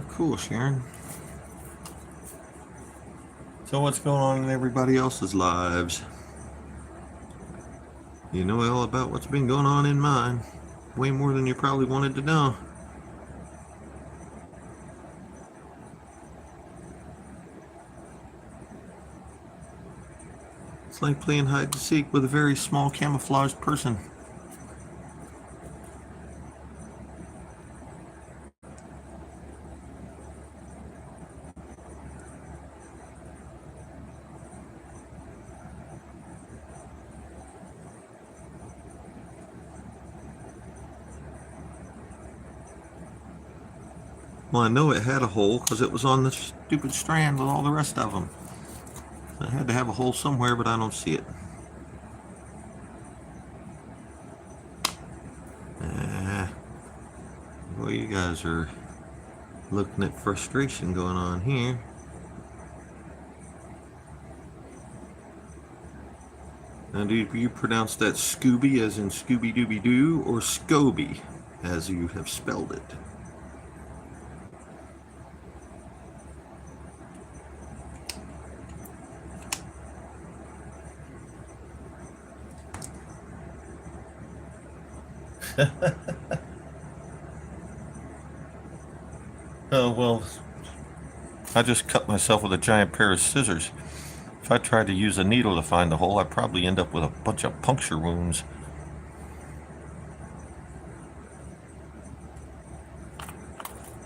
Cool, Sharon. So what's going on in everybody else's lives? You know all about what's been going on in mine. Way more than you probably wanted to know. It's like playing hide and seek with a very small camouflaged person. Well, I know it had a hole because it was on the stupid strand with all the rest of them. I had to have a hole somewhere, but I don't see it. Well, you guys are looking at frustration going on here. Now, do you pronounce that Scooby as in Scooby-Dooby-Doo or Scoby as you have spelled it? Oh, well, I just cut myself with a giant pair of scissors. If I tried to use a needle to find the hole, I'd probably end up with a bunch of puncture wounds.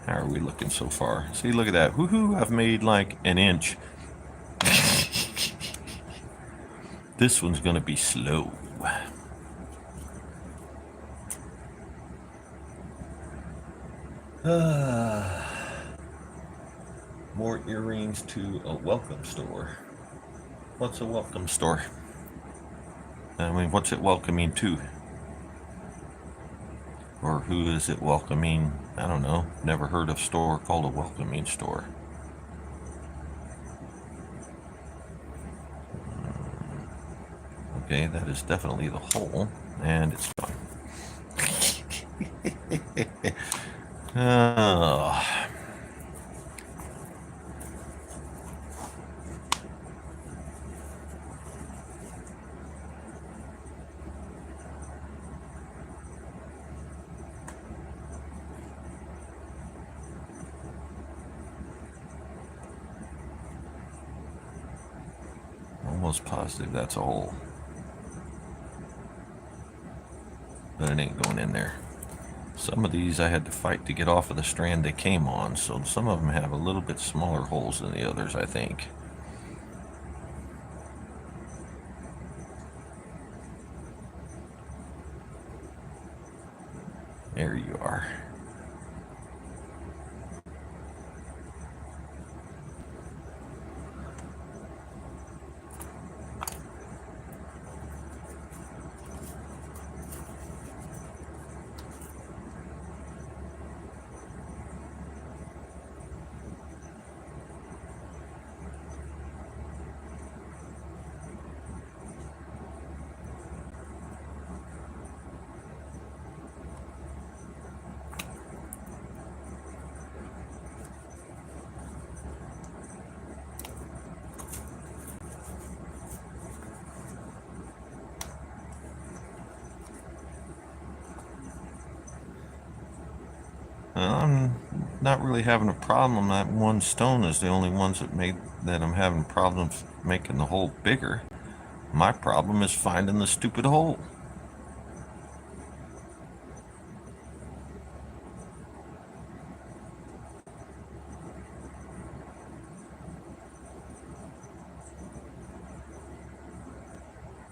How are we looking so far? See, look at that. Woohoo, I've made like an inch. This one's gonna be slow. More earrings to a welcome store. What's a welcome store? I mean, what's it welcoming to? Or who is it welcoming? I don't know. Never heard of a store called a welcoming store. Okay, that is definitely the hole, and it's gone. Almost positive that's a hole. But it ain't going in there. Some of these I had to fight to get off of the strand they came on, so some of them have a little bit smaller holes than the others, I think. There you are. I'm not really having a problem. That one stone is the only ones that I'm having problems making the hole bigger. My problem is finding the stupid hole.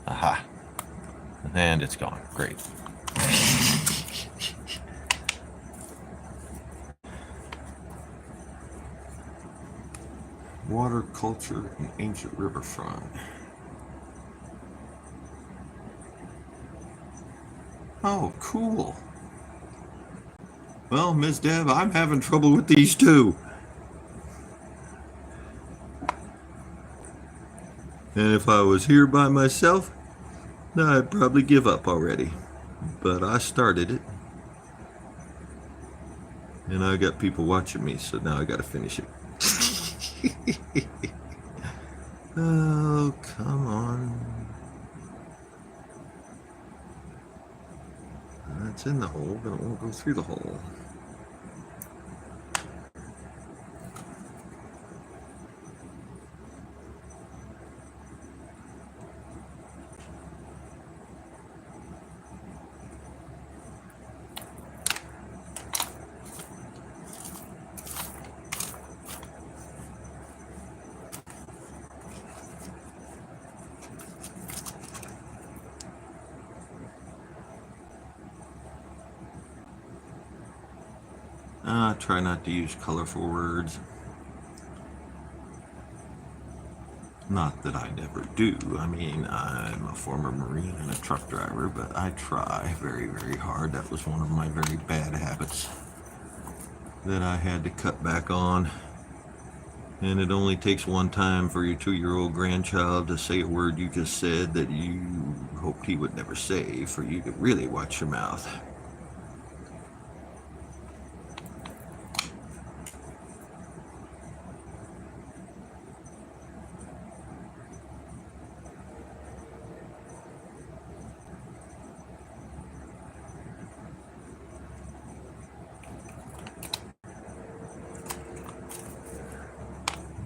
Aha. And it's gone. Great. Water culture and ancient riverfront. Oh, cool. Well, Ms. Deb, I'm having trouble with these too. And if I was here by myself, I'd probably give up already. But I started it. And I got people watching me, so now I gotta finish it. Oh, come on. It's in the hole, but it won't go through the hole. Try not to use colorful words. Not that I never do. I mean, I'm a former Marine and a truck driver, but I try very, very hard. That was one of my very bad habits that I had to cut back on. And it only takes one time for your 2-year-old grandchild to say a word you just said that you hoped he would never say for you to really watch your mouth.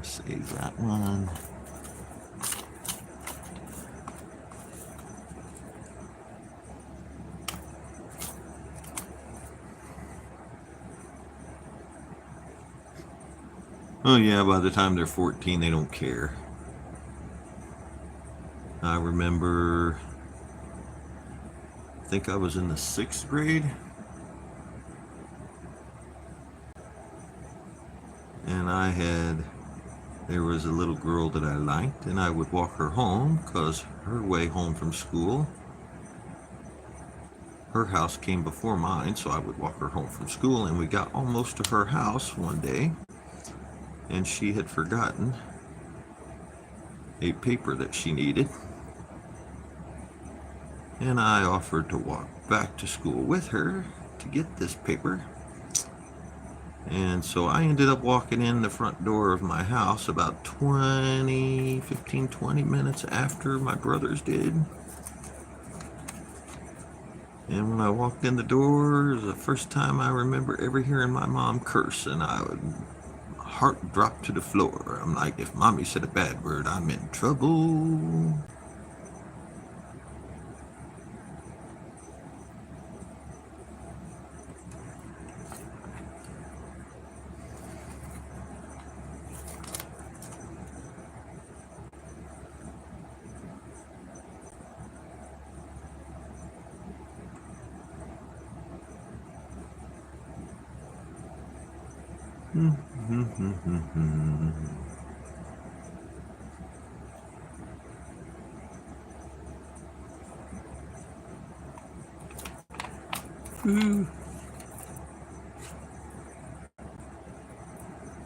Save that one. Oh yeah, by the time they're 14, they don't care. I remember, I think I was in the 6th grade, and there was a little girl that I liked, and I would walk her home because her way home from school, her house came before mine, so I would walk her home from school, and we got almost to her house one day, and she had forgotten a paper that she needed, and I offered to walk back to school with her to get this paper. And so I ended up walking in the front door of my house about 15, 20 minutes after my brothers did. And when I walked in the door, it was the first time I remember ever hearing my mom curse, and my heart dropped to the floor. I'm like, if mommy said a bad word, I'm in trouble.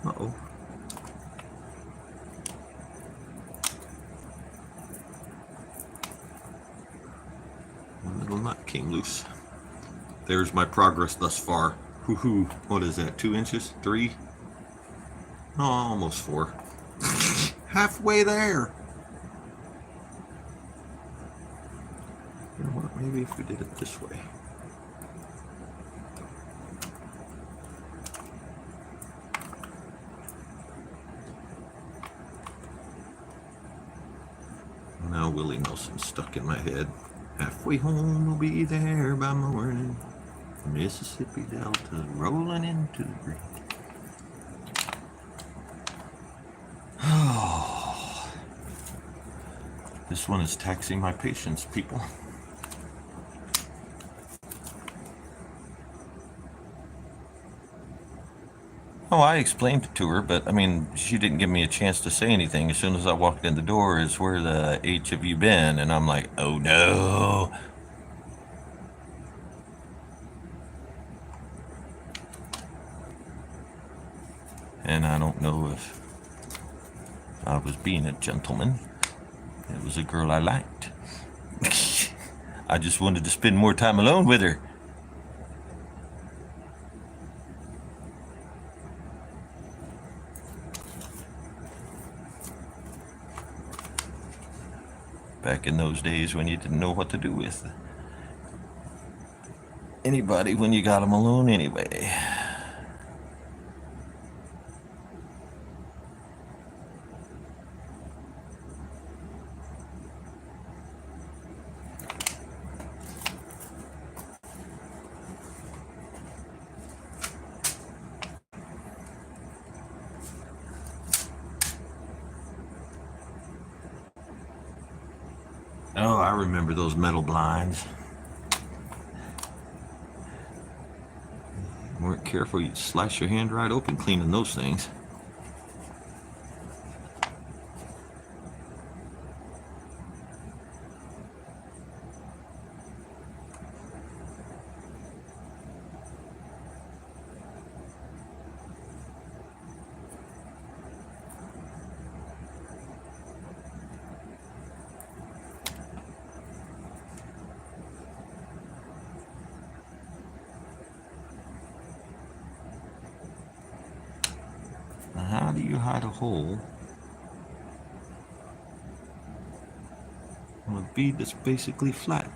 Uh-oh. My little nut came loose. There's my progress thus far. Hoo-hoo. What is that, 2 inches? 3? Oh, almost 4. Halfway there. You know what? Maybe if we did it this way. Willie Nelson stuck in my head. Halfway home, we'll be there by morning. Mississippi Delta rolling into the green. Oh, this one is taxing my patience, people. Oh, I explained it to her, but I mean, she didn't give me a chance to say anything. As soon as I walked in the door, is where the H have you been? And I'm like, oh no. And I don't know if I was being a gentleman. It was a girl I liked. I just wanted to spend more time alone with her. Back in those days when you didn't know what to do with anybody when you got them alone anyway. Oh, I remember those metal blinds. You weren't careful, you'd slice your hand right open cleaning those things. Now, how do you hide a hole on a bead that's basically flat?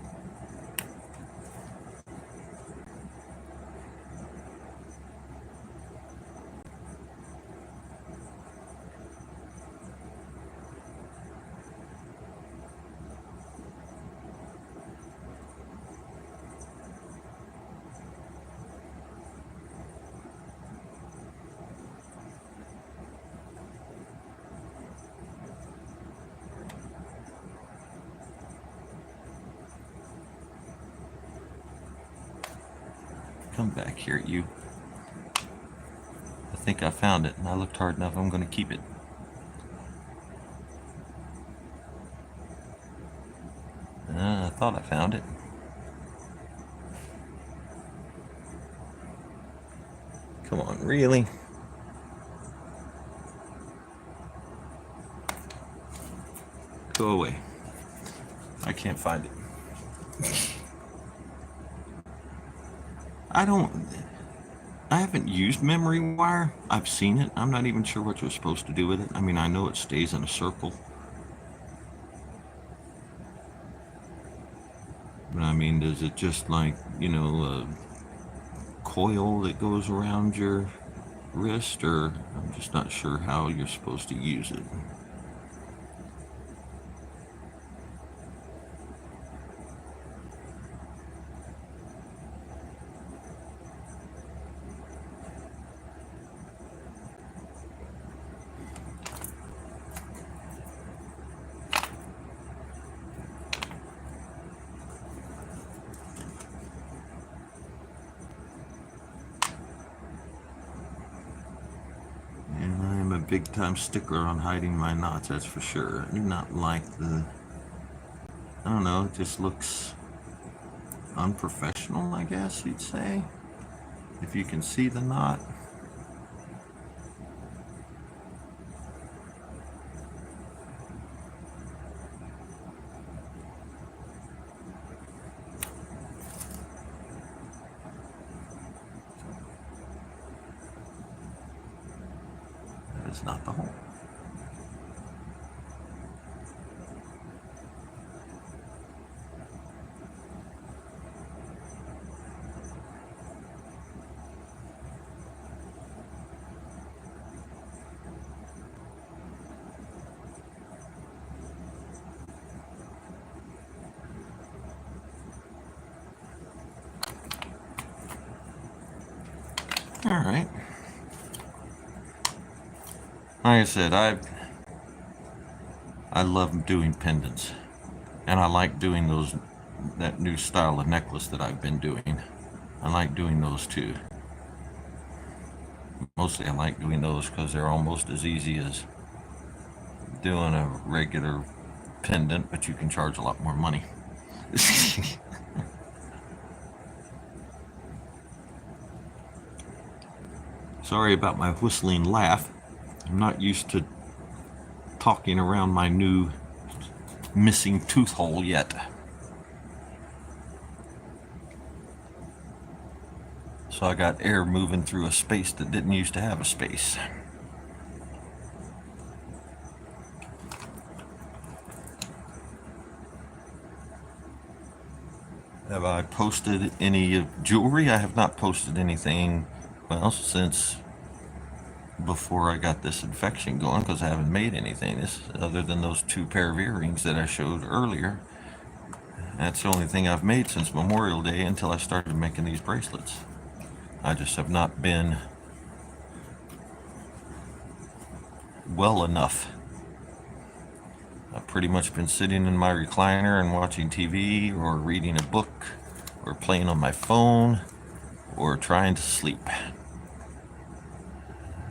Come back here, you. I think I found it, and I looked hard enough. I'm going to keep it. I thought I found it. Come on, really? Go away. I can't find it. I haven't used memory wire. I've seen it. I'm not even sure what you're supposed to do with it. I mean, I know it stays in a circle. But I mean, does it just like, a coil that goes around your wrist, or I'm just not sure how you're supposed to use it. Big time stickler on hiding my knots, that's for sure. I do not like I don't know, it just looks unprofessional, I guess you'd say, if you can see the knot. That is not the hole. Like I said, I love doing pendants, and I like doing that new style of necklace that I've been doing. I like doing those too. Mostly I like doing those because they're almost as easy as doing a regular pendant, but you can charge a lot more money. Sorry about my whistling laugh. I'm not used to talking around my new missing tooth hole yet. So I got air moving through a space that didn't used to have a space. Have I posted any jewelry? I have not posted anything, well, since before I got this infection going, because I haven't made anything other than those 2 pair of earrings that I showed earlier. That's the only thing I've made since Memorial Day until I started making these bracelets. I just have not been well enough. I've pretty much been sitting in my recliner and watching TV or reading a book or playing on my phone or trying to sleep.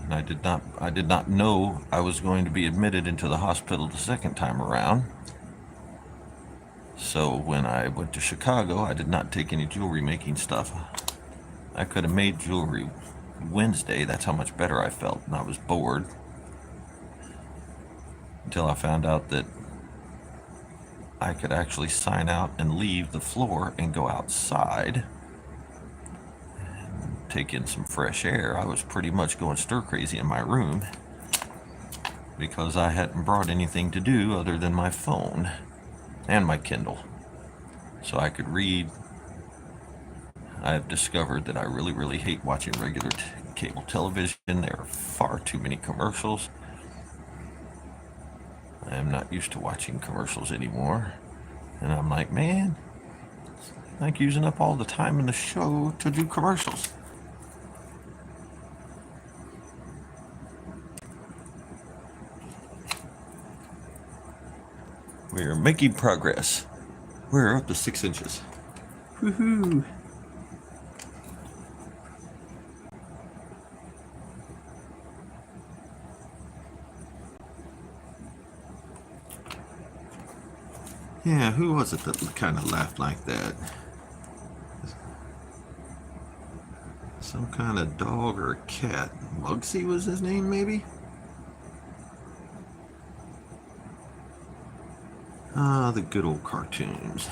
And I did not know I was going to be admitted into the hospital the second time around. So when I went to Chicago, I did not take any jewelry making stuff. I could have made jewelry Wednesday. That's how much better I felt, and I was bored. Until I found out that I could actually sign out and leave the floor and go outside and take in some fresh air. I was pretty much going stir crazy in my room because I hadn't brought anything to do other than my phone and my Kindle, so I could read. I have discovered that I really, really hate watching regular cable television. There are far too many commercials. I am not used to watching commercials anymore. And I'm like, man, it's like using up all the time in the show to do commercials. We are making progress. We're up to 6 inches. Woohoo! Yeah, who was it that kind of laughed like that? Some kind of dog or a cat. Mugsy was his name, maybe? Ah, the good old cartoons.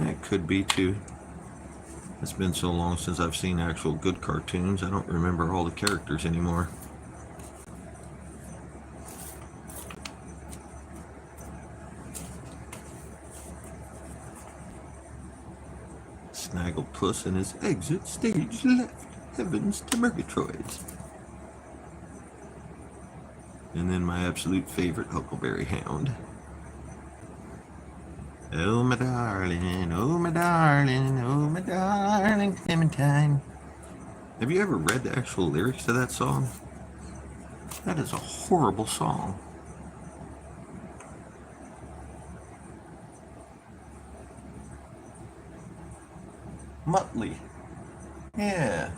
It could be too. It's been so long since I've seen actual good cartoons, I don't remember all the characters anymore. Snagglepuss and his exit stage left. Heavens to Murgatroyds. And then my absolute favorite, Huckleberry Hound. Oh my darling, oh my darling, oh my darling Clementine. Have you ever read the actual lyrics to that song? That is a horrible song. Muttley. Yeah.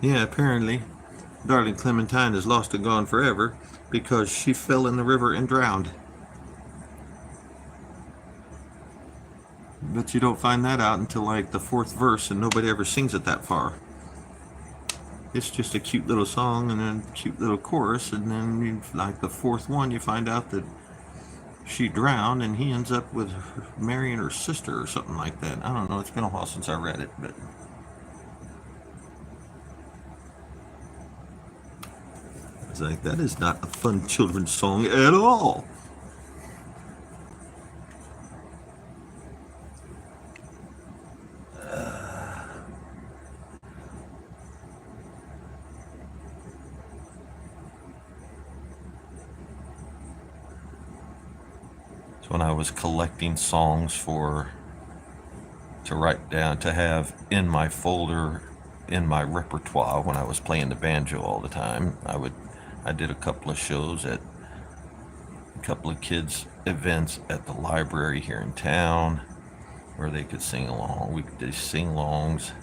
Yeah, apparently, darling Clementine is lost and gone forever because she fell in the river and drowned. But you don't find that out until like the 4th verse, and nobody ever sings it that far. It's just a cute little song and then cute little chorus, and then like the 4th one, you find out that she drowned and he ends up with marrying her sister or something like that. I don't know. It's been a while since I read it, but It's like, that is not a fun children's song at all. So when I was collecting songs to write down, to have in my folder, in my repertoire when I was playing the banjo all the time, I did a couple of shows at a couple of kids' events at the library here in town where they could sing along. We did sing-alongs.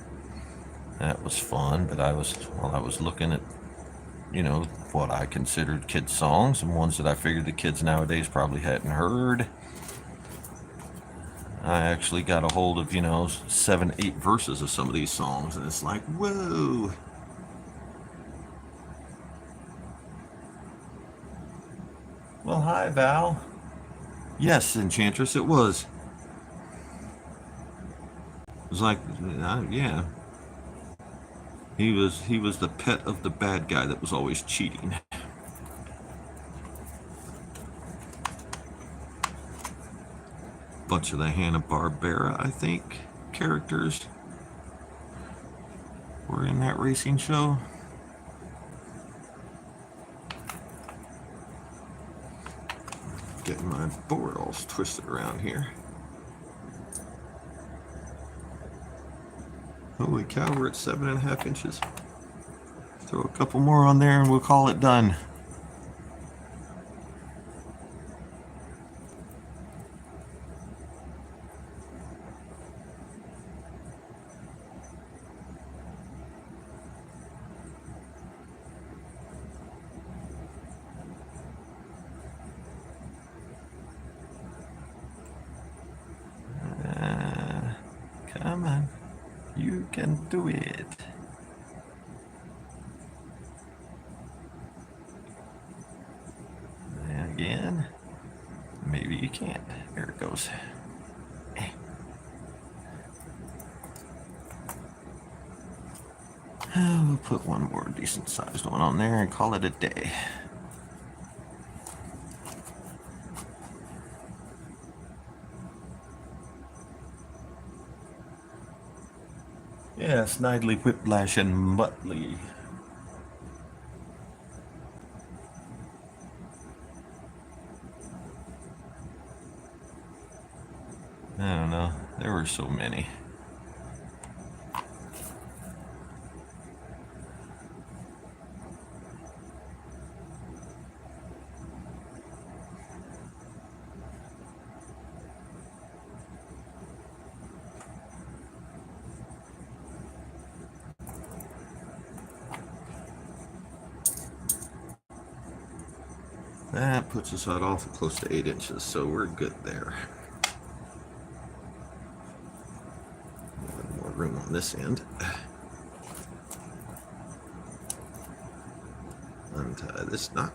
That was fun, but I was looking at, what I considered kids' songs and ones that I figured the kids nowadays probably hadn't heard. I actually got a hold of, 7, 8 verses of some of these songs, and it's like, whoa. Well, hi, Val. Yes, Enchantress, it was. It was like, yeah. He was the pet of the bad guy that was always cheating. Bunch of the Hanna-Barbera, I think, characters were in that racing show. Getting my board all twisted around here. Holy cow, we're at 7.5 inches. Throw a couple more on there and we'll call it done. Come on. You can do it. And again, maybe you can't. There it goes. We'll put one more decent sized one on there and call it a day. Yeah, Snidely, Whiplash, and Muttley. I don't know. There were so many. That puts us out awful close to 8 inches, so we're good there. A little more room on this end. Untie this knot.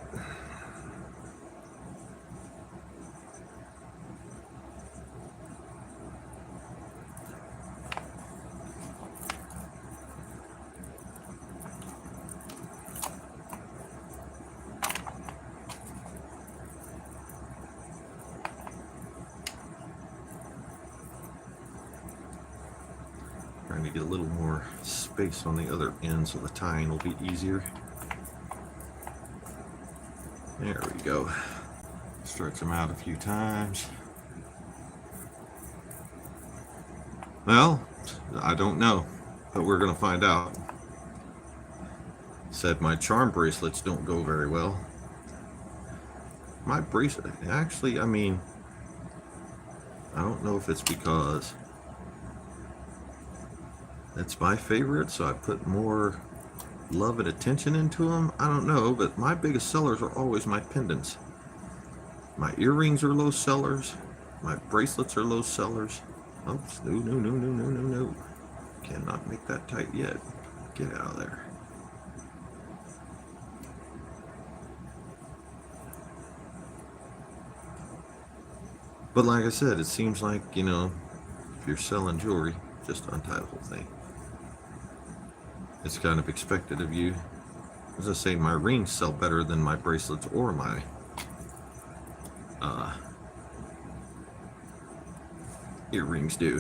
Trying to get a little more space on the other end so the tying will be easier. There we go. Stretch them out a few times. Well, I don't know, but we're going to find out. Said my charm bracelets don't go very well. My bracelet, actually, I mean, I don't know if it's because it's my favorite, so I put more love and attention into them. I don't know, but my biggest sellers are always my pendants. My earrings are low sellers. My bracelets are low sellers. Oops, no. Cannot make that tight yet. Get out of there. But like I said, it seems like, if you're selling jewelry, just untie the whole thing. It's kind of expected of you as I say, my rings sell better than my bracelets or my earrings do.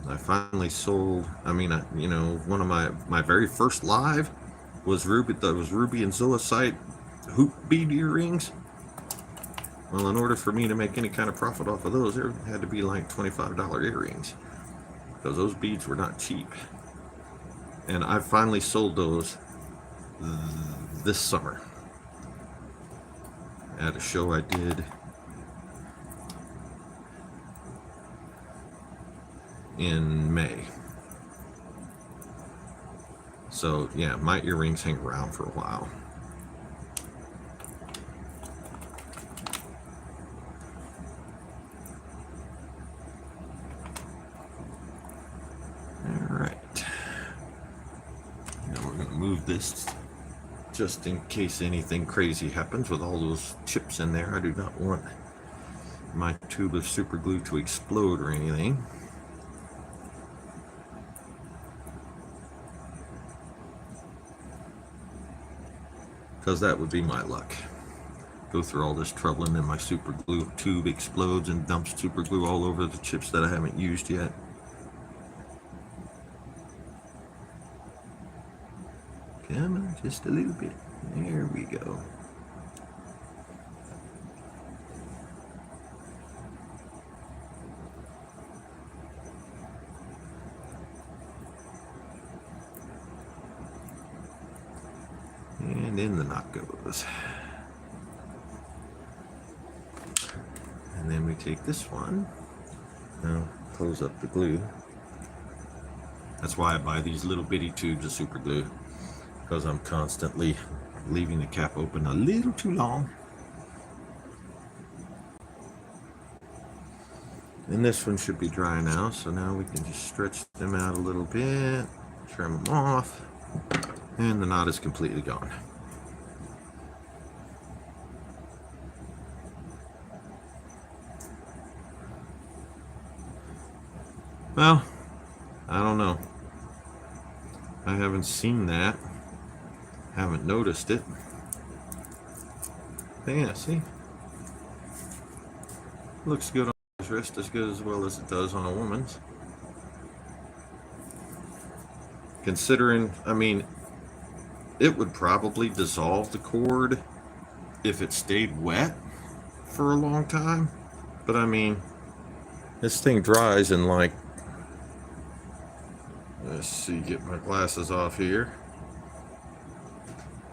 I finally sold, I mean, you know, one of my very first live was ruby and zoisite hoop bead earrings. Well, in order for me to make any kind of profit off of those, there had to be like $25 earrings, because those beads were not cheap. And I finally sold those this summer at a show I did in May. So yeah, my earrings hang around for a while. All right, now we're going to move this just in case anything crazy happens with all those chips in there. I do not want my tube of super glue to explode or anything. Because that would be my luck. Go through all this trouble and then my super glue tube explodes and dumps super glue all over the chips that I haven't used yet. Come on, just a little bit. There we go. And in the knot goes. And then we take this one. Now close up the glue. That's why I buy these little bitty tubes of super glue, because I'm constantly leaving the cap open a little too long. And this one should be dry now, so now we can just stretch them out a little bit, trim them off, and the knot is completely gone. Well, I don't know. I haven't seen that. Haven't noticed it. But yeah, see? Looks good on his wrist, as good as well as it does on a woman's. Considering, I mean, it would probably dissolve the cord if it stayed wet for a long time. But I mean, this thing dries in like, let's see, get my glasses off here.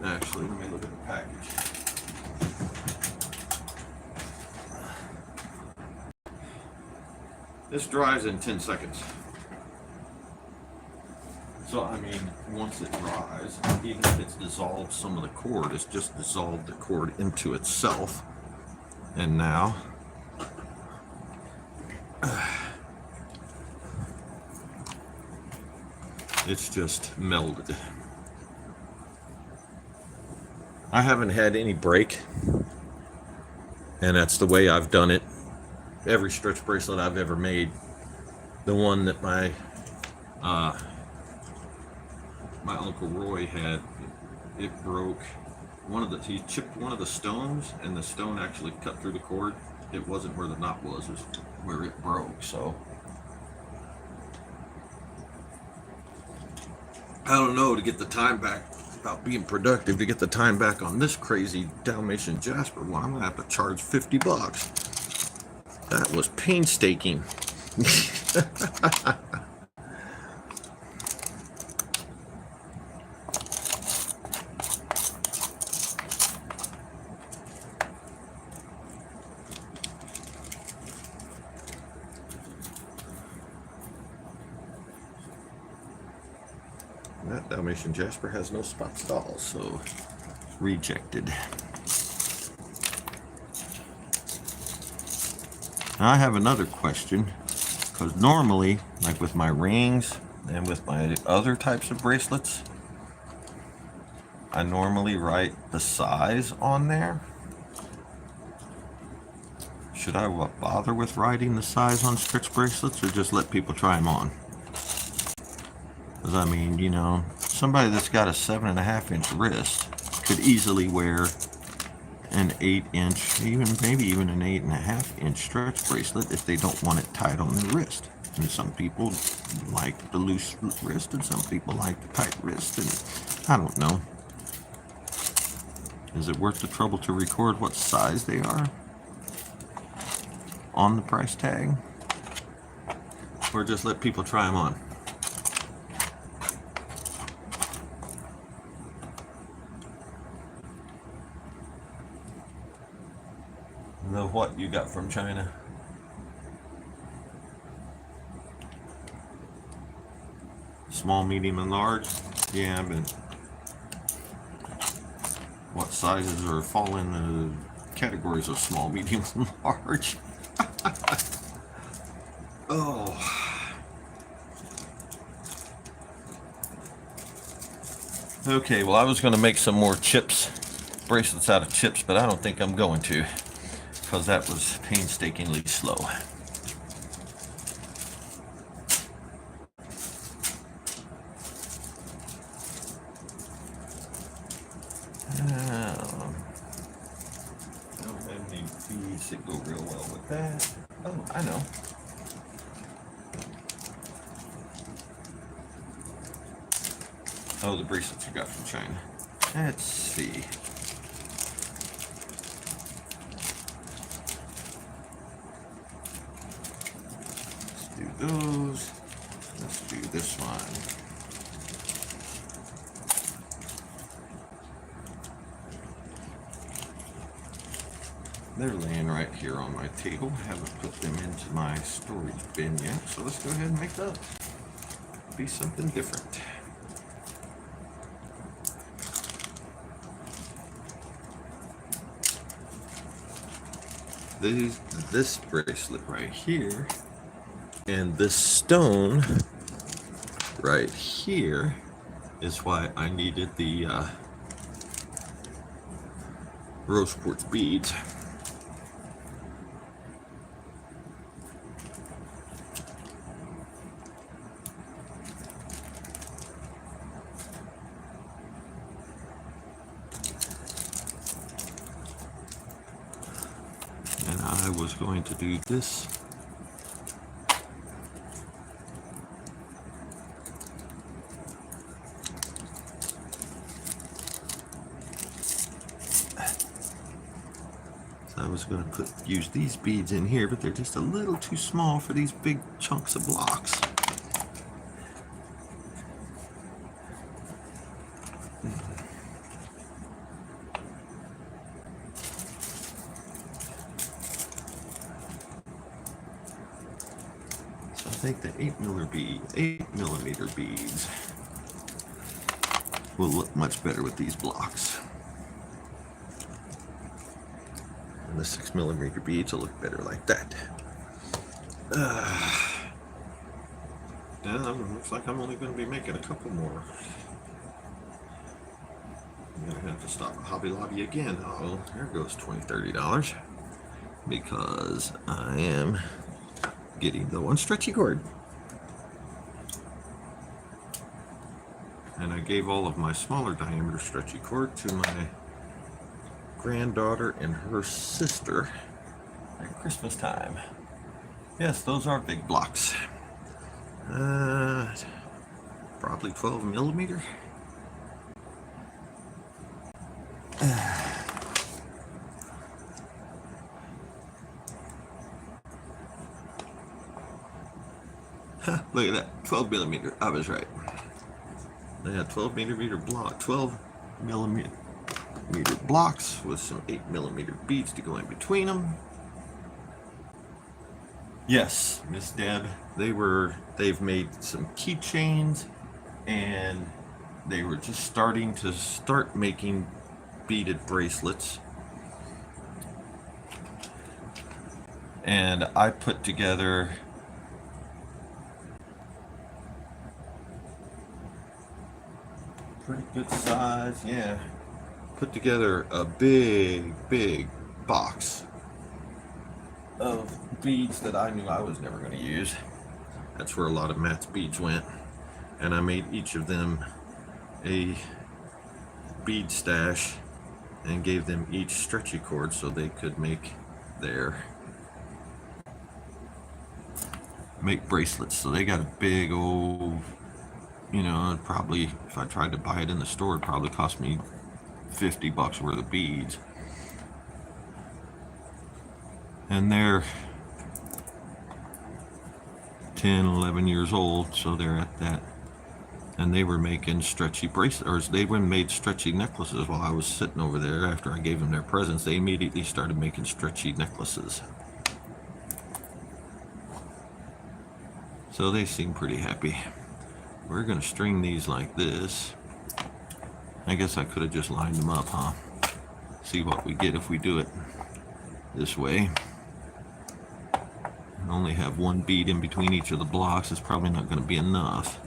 Actually, let me look at the package. This dries in 10 seconds. So, I mean, once it dries, even if it's dissolved some of the cord, it's just dissolved the cord into itself. And now, it's just melded. I haven't had any break, and that's the way I've done it. Every stretch bracelet I've ever made, the one that my Uncle Roy had, it broke. He chipped one of the stones, and the stone actually cut through the cord. It wasn't where the knot was, it was where it broke. So I don't know, to get the time back, about being productive, to get the time back on this crazy Dalmatian Jasper one, I'm gonna have to charge $50. That was painstaking. That Dalmatian Jasper has no spots at all, so rejected. I have another question, because normally, like with my rings and with my other types of bracelets, I normally write the size on there. Should I bother with writing the size on stretch bracelets, or just let people try them on? Because I mean, you know, somebody that's got a 7.5-inch wrist could easily wear an 8-inch, maybe even an 8.5-inch stretch bracelet if they don't want it tight on their wrist. And some people like the loose wrist, and some people like the tight wrist, and I don't know. Is it worth the trouble to record what size they are on the price tag, or just let people try them on? The what you got from China? Small, medium, and large? Yeah, but what sizes are fall in the categories of small, medium, and large? Oh. Okay, well, I was going to make some more bracelets out of chips, but I don't think I'm going to, because that was painstakingly slow. I don't have any beads that go real well with that. Oh, I know. Oh, the bracelets you got from China. Let's see. Let's do those. Let's do this one. They're laying right here on my table. I haven't put them into my storage bin yet, so let's go ahead and make that be something different. This bracelet right here and this stone right here is why I needed the rose quartz beads. And I was going to do this I was going to use these beads in here, but they're just a little too small for these big chunks of blocks. So I think the 8 millimeter beads will look much better with these blocks. And the 6 millimeter beads will look better like that. Looks like I'm only going to be making a couple more. I'm going to have to stop at Hobby Lobby again. Oh, there goes $20-$30 because I am getting the one stretchy cord. And I gave all of my smaller diameter stretchy cord to my granddaughter and her sister at Christmas time. Yes, those are big blocks. Probably 12 millimeter. Look at that, 12 millimeter. I was right. They had 12 millimeter blocks with some 8 millimeter beads to go in between them. Yes, Miss Deb, they've made some keychains, and they were just starting to making beaded bracelets. And I put together pretty good size, yeah. Put together a big box of beads that I knew I was never going to use. That's where a lot of Matt's beads went. And I made each of them a bead stash and gave them each stretchy cord so they could make bracelets. So they got a big old, it'd probably, if I tried to buy it in the store, it'd probably cost me $50 worth of beads. And they're 10, 11 years old, so they're at that. And they were making stretchy bracelets, or they made stretchy necklaces while I was sitting over there. After I gave them their presents, they immediately started making stretchy necklaces. So they seem pretty happy. We're gonna string these like this. I guess I could have just lined them up, huh? See what we get if we do it this way. And only have one bead in between each of the blocks. It's probably not gonna be enough.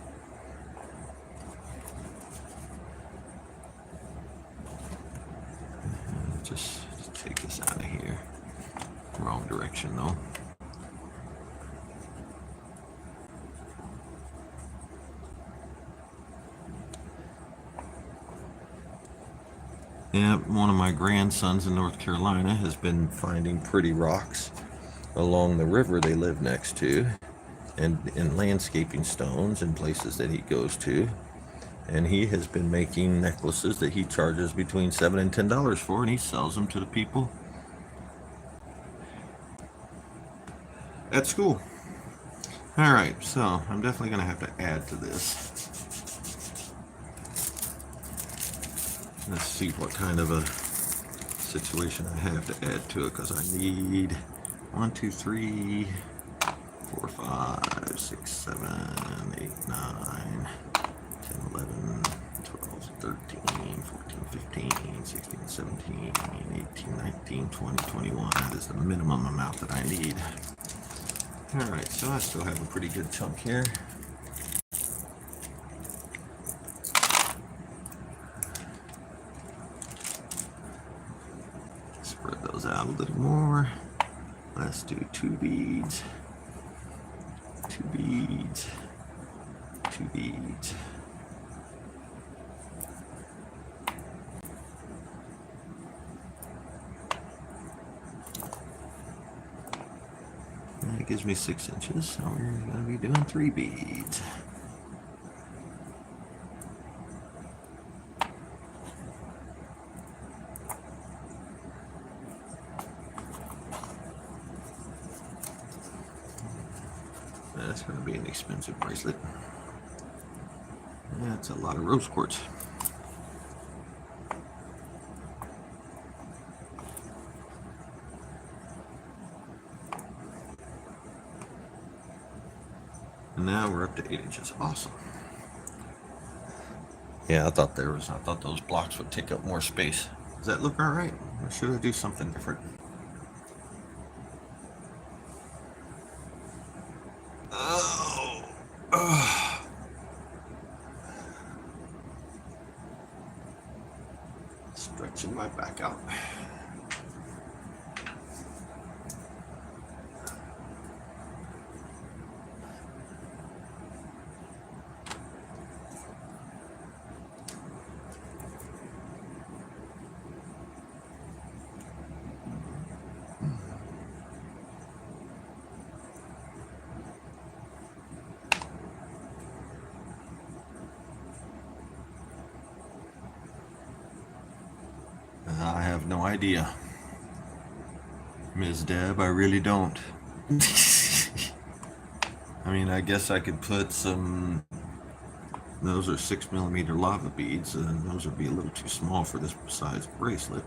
Just take this out of here. Wrong direction though. Yeah, one of my grandsons in North Carolina has been finding pretty rocks along the river they live next to, and in landscaping stones in places that he goes to. And he has been making necklaces that he charges between $7 and $10 for, and he sells them to the people at school. All right, so I'm definitely going to have to add to this. Let's see what kind of a situation I have to add to it, because I need 1, 2, 3, 4, 5, 6, 7, 8, 9, 10, 11, 12, 13, 14, 15, 16, 17, 18, 19, 20, 21. That is the minimum amount that I need. All right, so I still have a pretty good chunk here. Spread those out a little more. Let's do 2 beads, 2 beads, 2 beads. That gives me 6 inches, so we're going to be doing 3 beads. That's going to be an expensive bracelet. That's a lot of rose quartz. And now we're up to 8 inches. Awesome. Yeah, I thought those blocks would take up more space. Does that look all right? Or should I do something different? Stretching my back out. I have no idea, Ms. Deb. I really don't. I mean, I guess I could put some. Those are 6mm lava beads, and those would be a little too small for this size bracelet.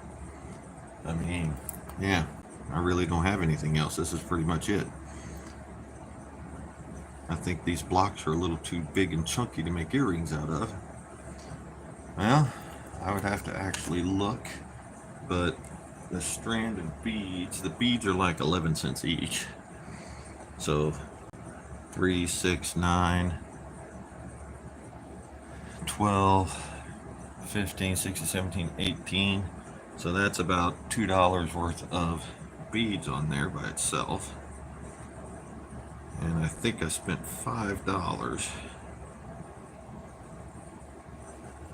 I mean, yeah, I really don't have anything else. This is pretty much it. I think these blocks are a little too big and chunky to make earrings out of. Well, I would have to actually look, but the strand of beads, the beads are like 11 cents each. So 3, 6, 9, 12, 15, 16, 17, 18. So that's about $2 worth of beads on there by itself. And I think I spent $5.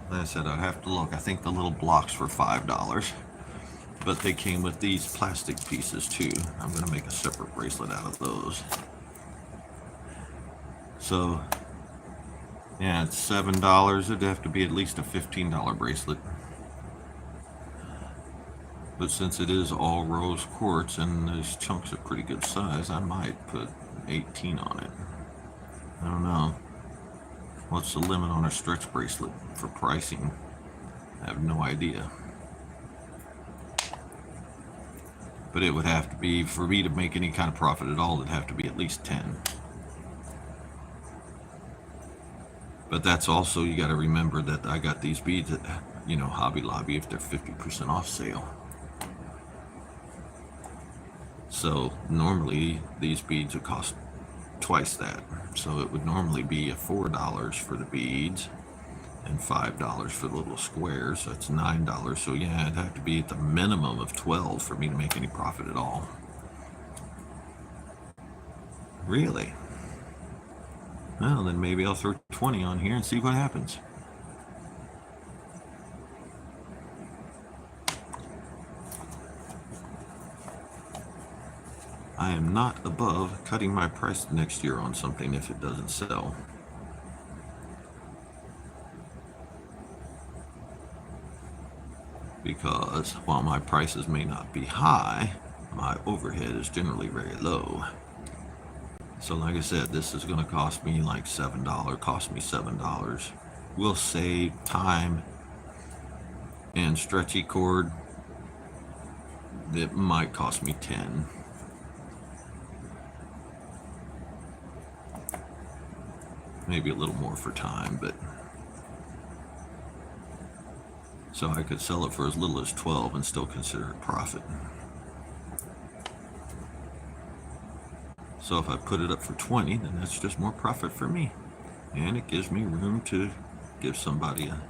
Like I said, I'd have to look. I think the little blocks were $5. But they came with these plastic pieces too. I'm going to make a separate bracelet out of those. So, yeah, it's $7. It'd have to be at least a $15 bracelet. But since it is all rose quartz and those chunks are pretty good size, I might put 18 on it. I don't know. What's the limit on a stretch bracelet for pricing? I have no idea. But it would have to be, for me to make any kind of profit at all, it'd have to be at least 10. But that's also, you got to remember that I got these beads at, Hobby Lobby if they're 50% off sale. So normally these beads would cost twice that. So it would normally be a $4 for the beads and $5 for the little squares. So that's $9. So yeah, it'd have to be at the minimum of 12 for me to make any profit at all. Really? Well, then maybe I'll throw 20 on here and see what happens. I am not above cutting my price next year on something if it doesn't sell. Because while my prices may not be high, my overhead is generally very low. So like I said, this is going to cost me like $7, cost me $7. We'll save time and stretchy cord that might cost me 10. Maybe a little more for time, but so I could sell it for as little as 12 and still consider it profit. So if I put it up for 20, then that's just more profit for me. And it gives me room to give somebody a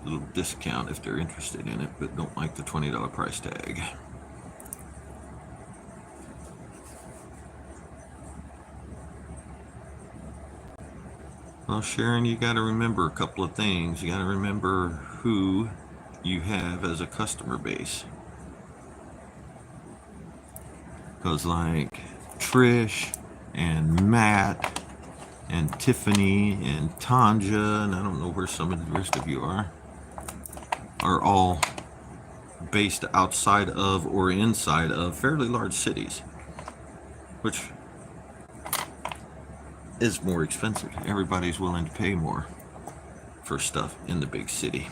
little discount if they're interested in it, but don't like the $20 price tag. Well, Sharon, you got to remember a couple of things. You got to remember who you have as a customer base. Because like Trish and Matt and Tiffany and Tanja, and I don't know where some of the rest of you are all based outside of or inside of fairly large cities, which is more expensive. Everybody's willing to pay more for stuff in the big city.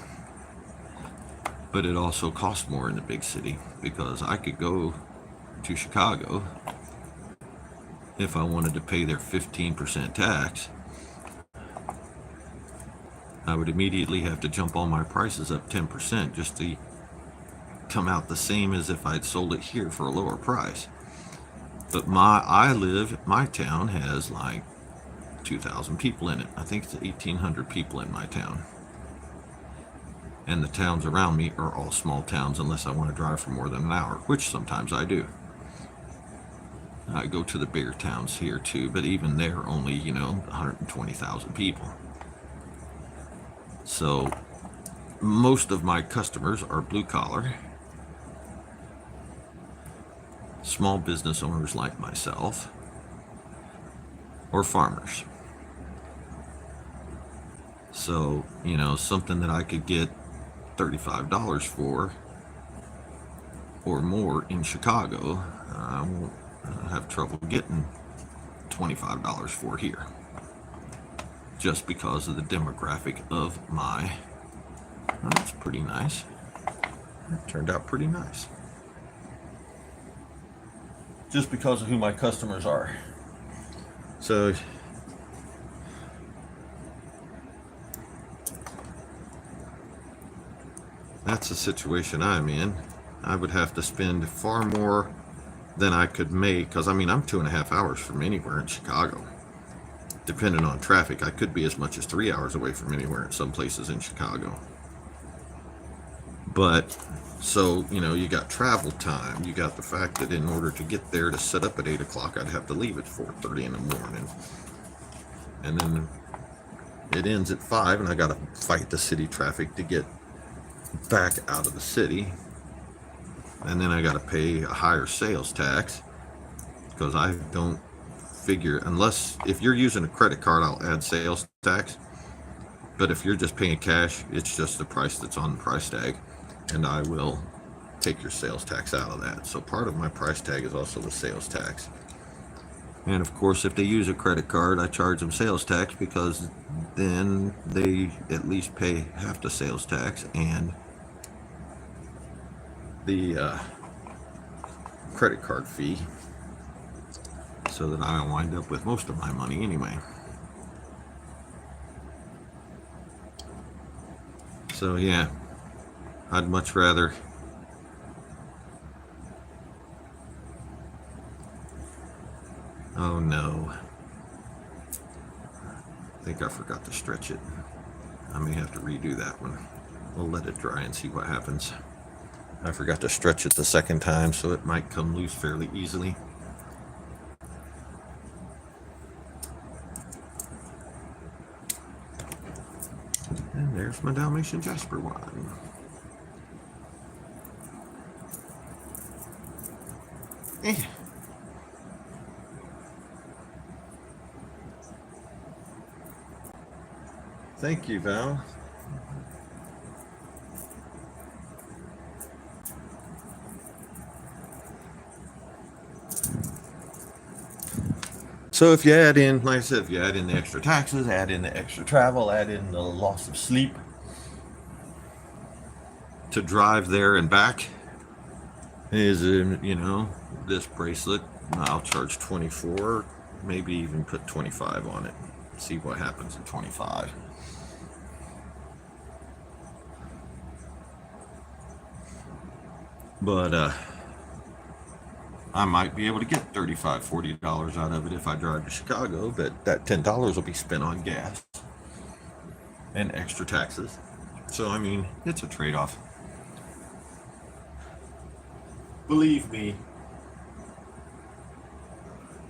But it also costs more in the big city, because I could go to Chicago if I wanted to pay their 15% tax. I would immediately have to jump all my prices up 10% just to come out the same as if I'd sold it here for a lower price. But my town has like 2,000 people in it. I think it's 1,800 people in my town. And the towns around me are all small towns unless I want to drive for more than an hour, which sometimes I do. I go to the bigger towns here too, but even they're only, 120,000 people. So most of my customers are blue collar, small business owners like myself, or farmers. So, something that I could get $35 for or more in Chicago, I won't have trouble getting $25 for here, just because of the demographic of my, that's pretty nice. That turned out pretty nice. Just because of who my customers are. So that's the situation I'm in. I would have to spend far more than I could make, because I'm 2.5 hours from anywhere in Chicago. Depending on traffic, I could be as much as 3 hours away from anywhere in some places in Chicago. But so, you got travel time. You got the fact that in order to get there to set up at 8 o'clock, I'd have to leave at 4:30 in the morning. And then it ends at 5, and I got to fight the city traffic to get back out of the city. And then I got to pay a higher sales tax because I don't figure, unless if you're using a credit card, I'll add sales tax. But if you're just paying cash, it's just the price that's on the price tag, and I will take your sales tax out of that. So part of my price tag is also the sales tax. And of course, if they use a credit card, I charge them sales tax because then they at least pay half the sales tax and the credit card fee, so that I wind up with most of my money anyway. So yeah, I'd much rather oh no, I think I forgot to stretch it. I may have to redo that one. We'll let it dry and see what happens. I forgot to stretch it the second time, so it might come loose fairly easily. And there's my Dalmatian Jasper one. Thank you, Val. So if you add in, like I said, if you add in the extra taxes, add in the extra travel, add in the loss of sleep to drive there and back, is this bracelet, I'll charge 24, maybe even put 25 on it. See what happens at 25. But I might be able to get $35, $40 out of it if I drive to Chicago, but that $10 will be spent on gas and extra taxes. So, I mean, it's a trade-off. Believe me,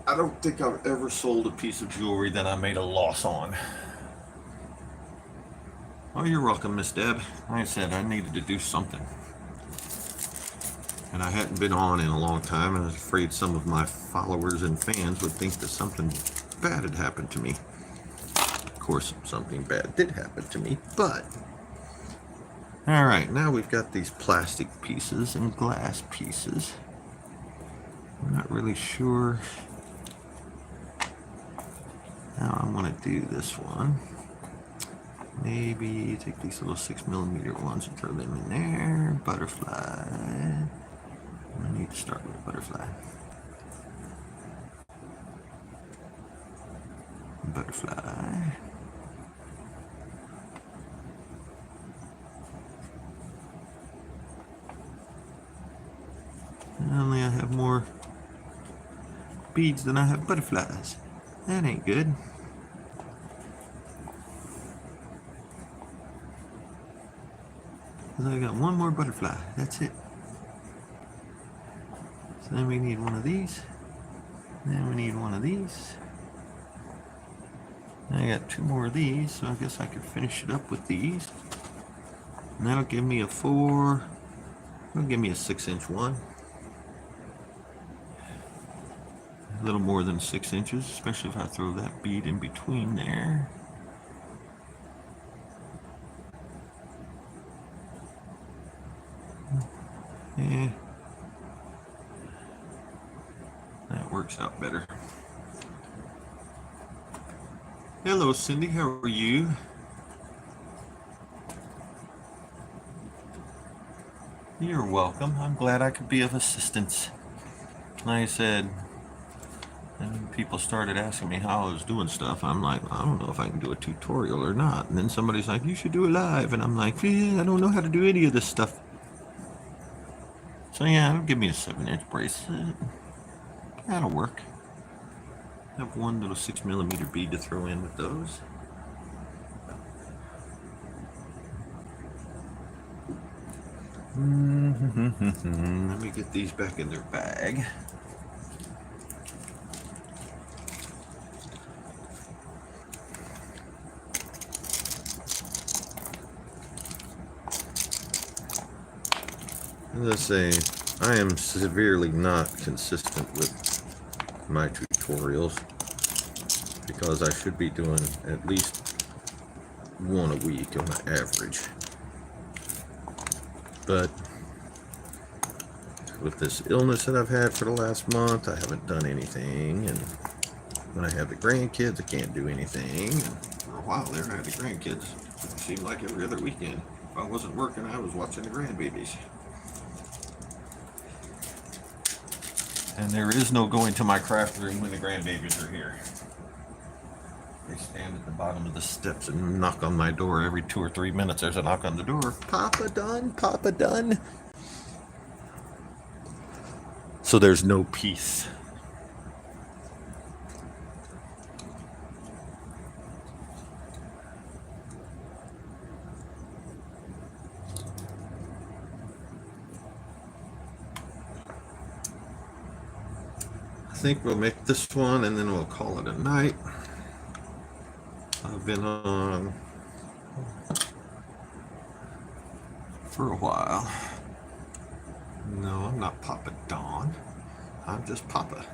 I don't think I've ever sold a piece of jewelry that I made a loss on. Oh, you're welcome, Miss Deb. Like I said, I needed to do something. And I hadn't been on in a long time, and I was afraid some of my followers and fans would think that something bad had happened to me. Of course, something bad did happen to me, but... Alright, now we've got these plastic pieces and glass pieces. I'm not really sure how I want to do this one. Maybe take these little 6mm ones and throw them in there. Butterfly. I need to start with a butterfly. Butterfly. Only I have more beads than I have butterflies. That ain't good. So I got one more butterfly. That's it. So then we need one of these. Then we need one of these. I got two more of these, so I guess I could finish it up with these. And that'll give me a 6-inch one. A little more than 6 inches, especially if I throw that bead in between there. Yeah, that works out better. Hello, Cindy, how are you? You're welcome. I'm glad I could be of assistance. Like I said, and people started asking me how I was doing stuff. I'm like, I don't know if I can do a tutorial or not. And then somebody's like, you should do it live. And I'm like, yeah, I don't know how to do any of this stuff. So yeah, it'll give me a 7-inch bracelet. That'll work. I have one little 6mm bead to throw in with those. Let me get these back in their bag. As I say, I am severely not consistent with my tutorials because I should be doing at least one a week on average. But with this illness that I've had for the last month, I haven't done anything. And when I have the grandkids, I can't do anything. And for a while there, I had the grandkids. It seemed like every other weekend. If I wasn't working, I was watching the grandbabies. And there is no going to my craft room when the grandbabies are here. They stand at the bottom of the steps and knock on my door every 2 or 3 minutes. There's a knock on the door. Papa done? Papa done? So there's no peace. I think we'll make this one and then we'll call it a night. I've been on for a while. No, I'm not Papa Don. I'm just Papa.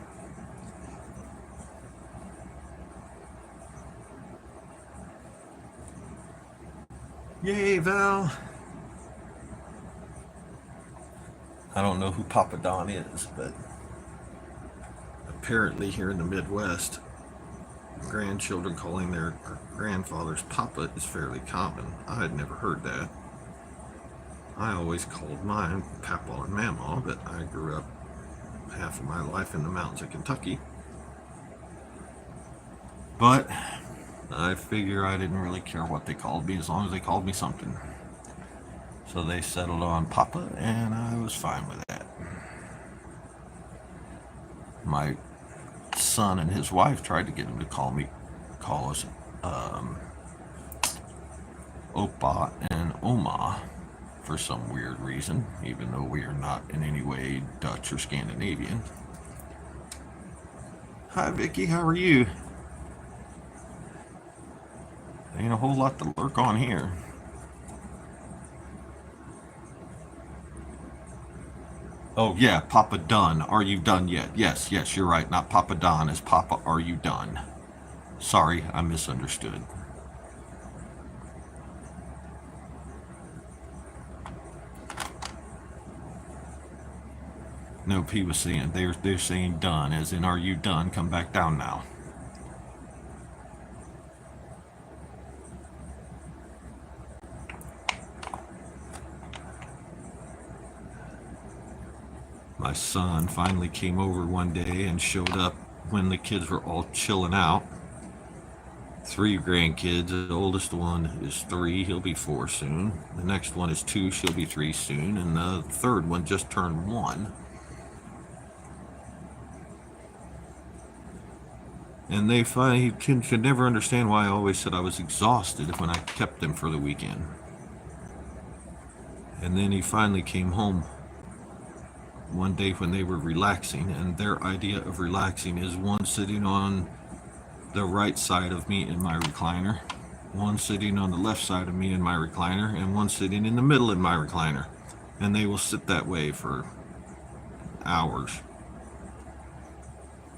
Yay, Val. I don't know who Papa Don is, but apparently here in the Midwest, grandchildren calling their grandfathers Papa is fairly common. I had never heard that. I always called mine Papa and Mama, but I grew up half of my life in the mountains of Kentucky. But I figure I didn't really care what they called me as long as they called me something. So they settled on Papa, and I was fine with that. My son and his wife tried to get him to call us Opa and Oma for some weird reason, even though we are not in any way Dutch or Scandinavian. Hi Vicky, how are you? Ain't a whole lot to lurk on here. Oh yeah, Papa Done. Are you done yet? Yes, you're right. Not Papa Don. It's Papa, are you done? Sorry, I misunderstood. No, P was saying, they're saying done, as in, are you done? Come back down now. My son finally came over one day and showed up when the kids were all chilling out. 3 grandkids. The oldest one is 3. He'll be 4 soon. The next one is 2. She'll be 3 soon. And the third one just turned 1. And they finally could never understand why I always said I was exhausted when I kept them for the weekend. And then he finally came home one day when they were relaxing, and their idea of relaxing is one sitting on the right side of me in my recliner, one sitting on the left side of me in my recliner, and one sitting in the middle in my recliner. And they will sit that way for hours.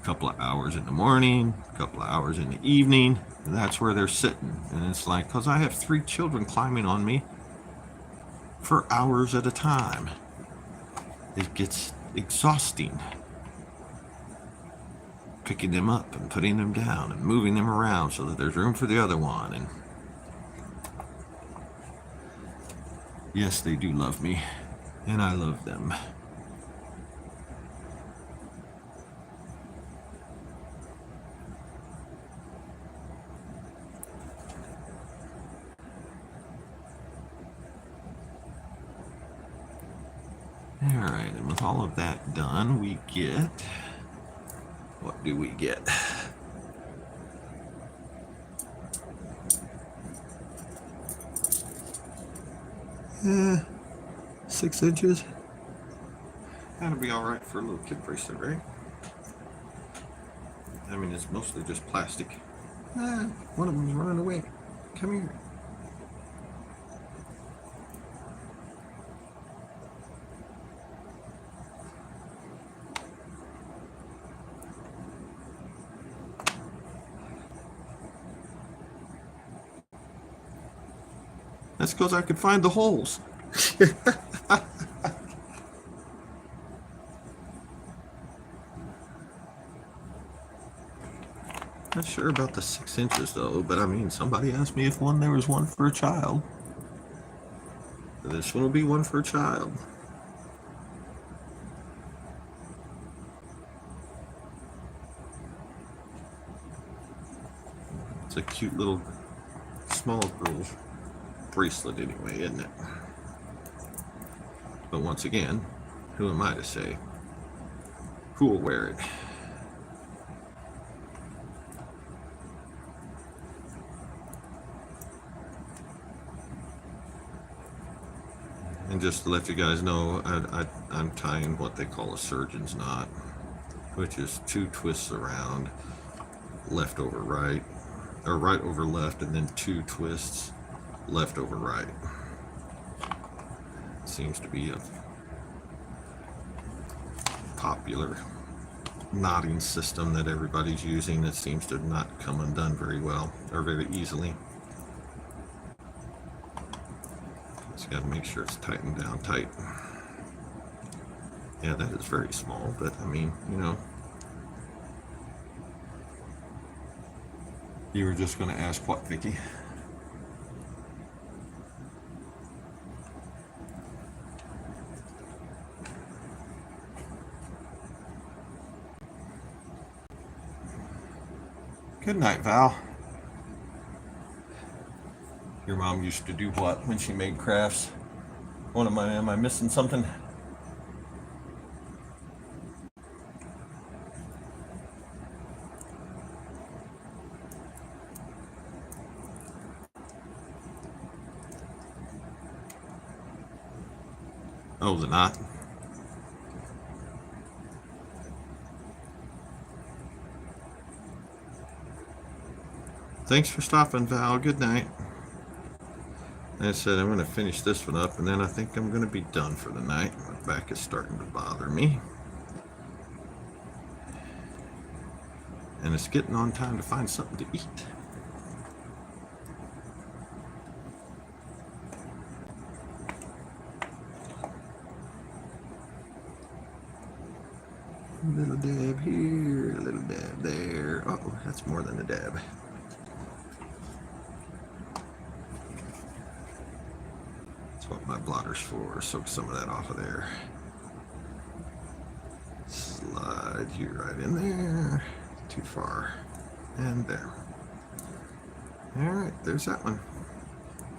A couple of hours in the morning, a couple of hours in the evening, and that's where they're sitting. And it's like, because I have 3 children climbing on me for hours at a time. It gets exhausting. Picking them up and putting them down and moving them around so that there's room for the other one. And yes, they do love me, and I love them. Alright, and with all of that done, we get... What do we get? 6 inches. That'll be all right for a little kid bracelet, right? I mean, it's mostly just plastic. Ah, one of them's running away. Come here. That's because I could find the holes. Not sure about the 6 inches though, but I mean, somebody asked me if there was one for a child. This one will be one for a child. It's a cute little small girl's bracelet anyway, isn't it? But once again, who am I to say who will wear it? And just to let you guys know, I'm tying what they call a surgeon's knot, which is 2 twists around, left over right, or right over left, and then 2 twists left over right. Seems to be a popular knotting system that everybody's using that seems to not come undone very well or very easily. Just got to make sure it's tightened down tight. Yeah, that is very small, but I mean, you know. You were just going to ask what, Vicky? Good night, Val. Your mom used to do what when she made crafts? Am I missing something? Oh, the knot. Thanks for stopping, Val. Good night. Like I said, I'm going to finish this one up, and then I think I'm going to be done for the night. My back is starting to bother me. And it's getting on time to find something to eat. A little dab here, a little dab there. Oh, that's more than a dab. That's what my blotter's for. Soak some of that off of there. Slide you right in there. Too far. And there. Alright, there's that one.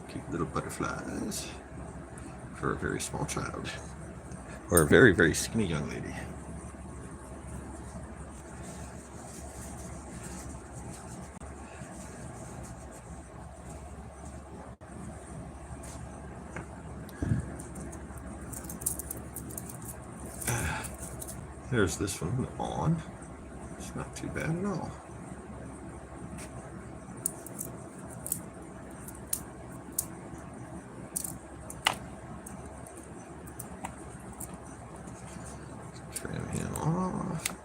Cute little butterflies for a very small child. Or a very, very skinny young lady. There's this one on. It's not too bad at all. Trim him off.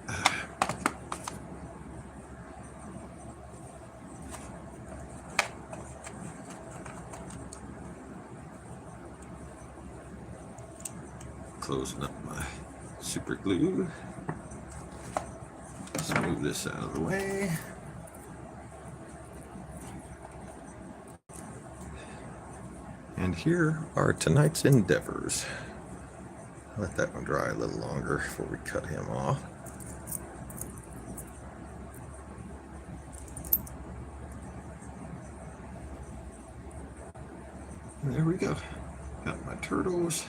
Closing up my super glue. Let's move this out of the way. And here are tonight's endeavors. Let that one dry a little longer before we cut him off. And there we go. Got my turtles.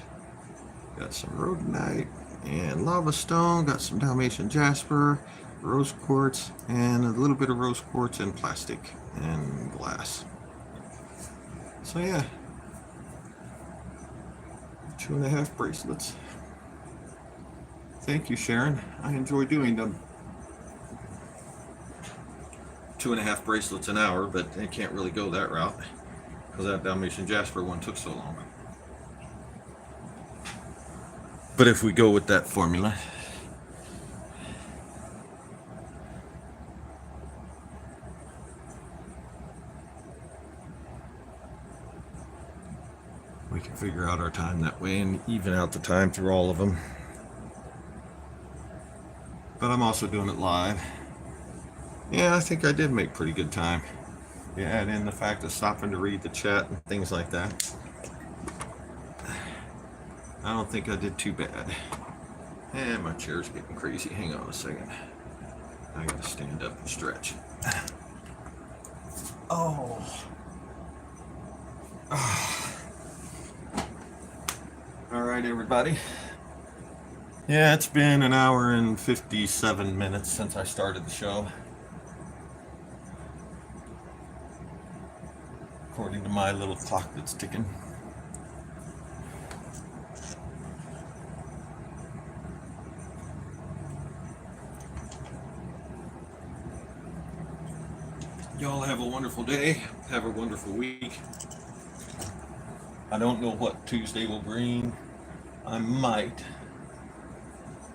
Got some rhodonite and lava stone. Got some Dalmatian jasper, rose quartz, and a little bit of rose quartz and plastic and glass. So yeah, 2.5 bracelets. Thank you, Sharon. I enjoy doing them. 2.5 bracelets an hour, but I can't really go that route because that Dalmatian Jasper one took so long. But if we go with that formula, we can figure out our time that way and even out the time through all of them. But I'm also doing it live. Yeah, I think I did make pretty good time. You add in the fact of stopping to read the chat and things like that. I don't think I did too bad. And my chair's getting crazy. Hang on a second. I gotta stand up and stretch. Oh. All right, everybody. Yeah, it's been an hour and 57 minutes since I started the show. According to my little clock that's ticking. Y'all have a wonderful day. Have a wonderful week. I don't know what Tuesday will bring. I might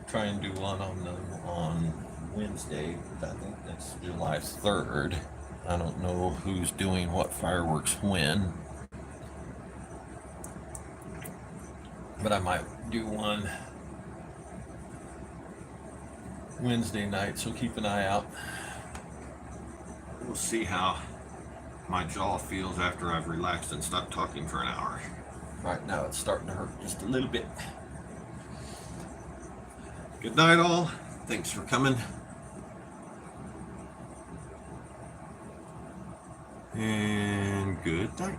try and do one on Wednesday. I think that's July 3rd. I don't know who's doing what fireworks when. But I might do one Wednesday night, so keep an eye out. We'll see how my jaw feels after I've relaxed and stopped talking for an hour. Right now it's starting to hurt just a little bit. Good night, all. Thanks for coming. And good night.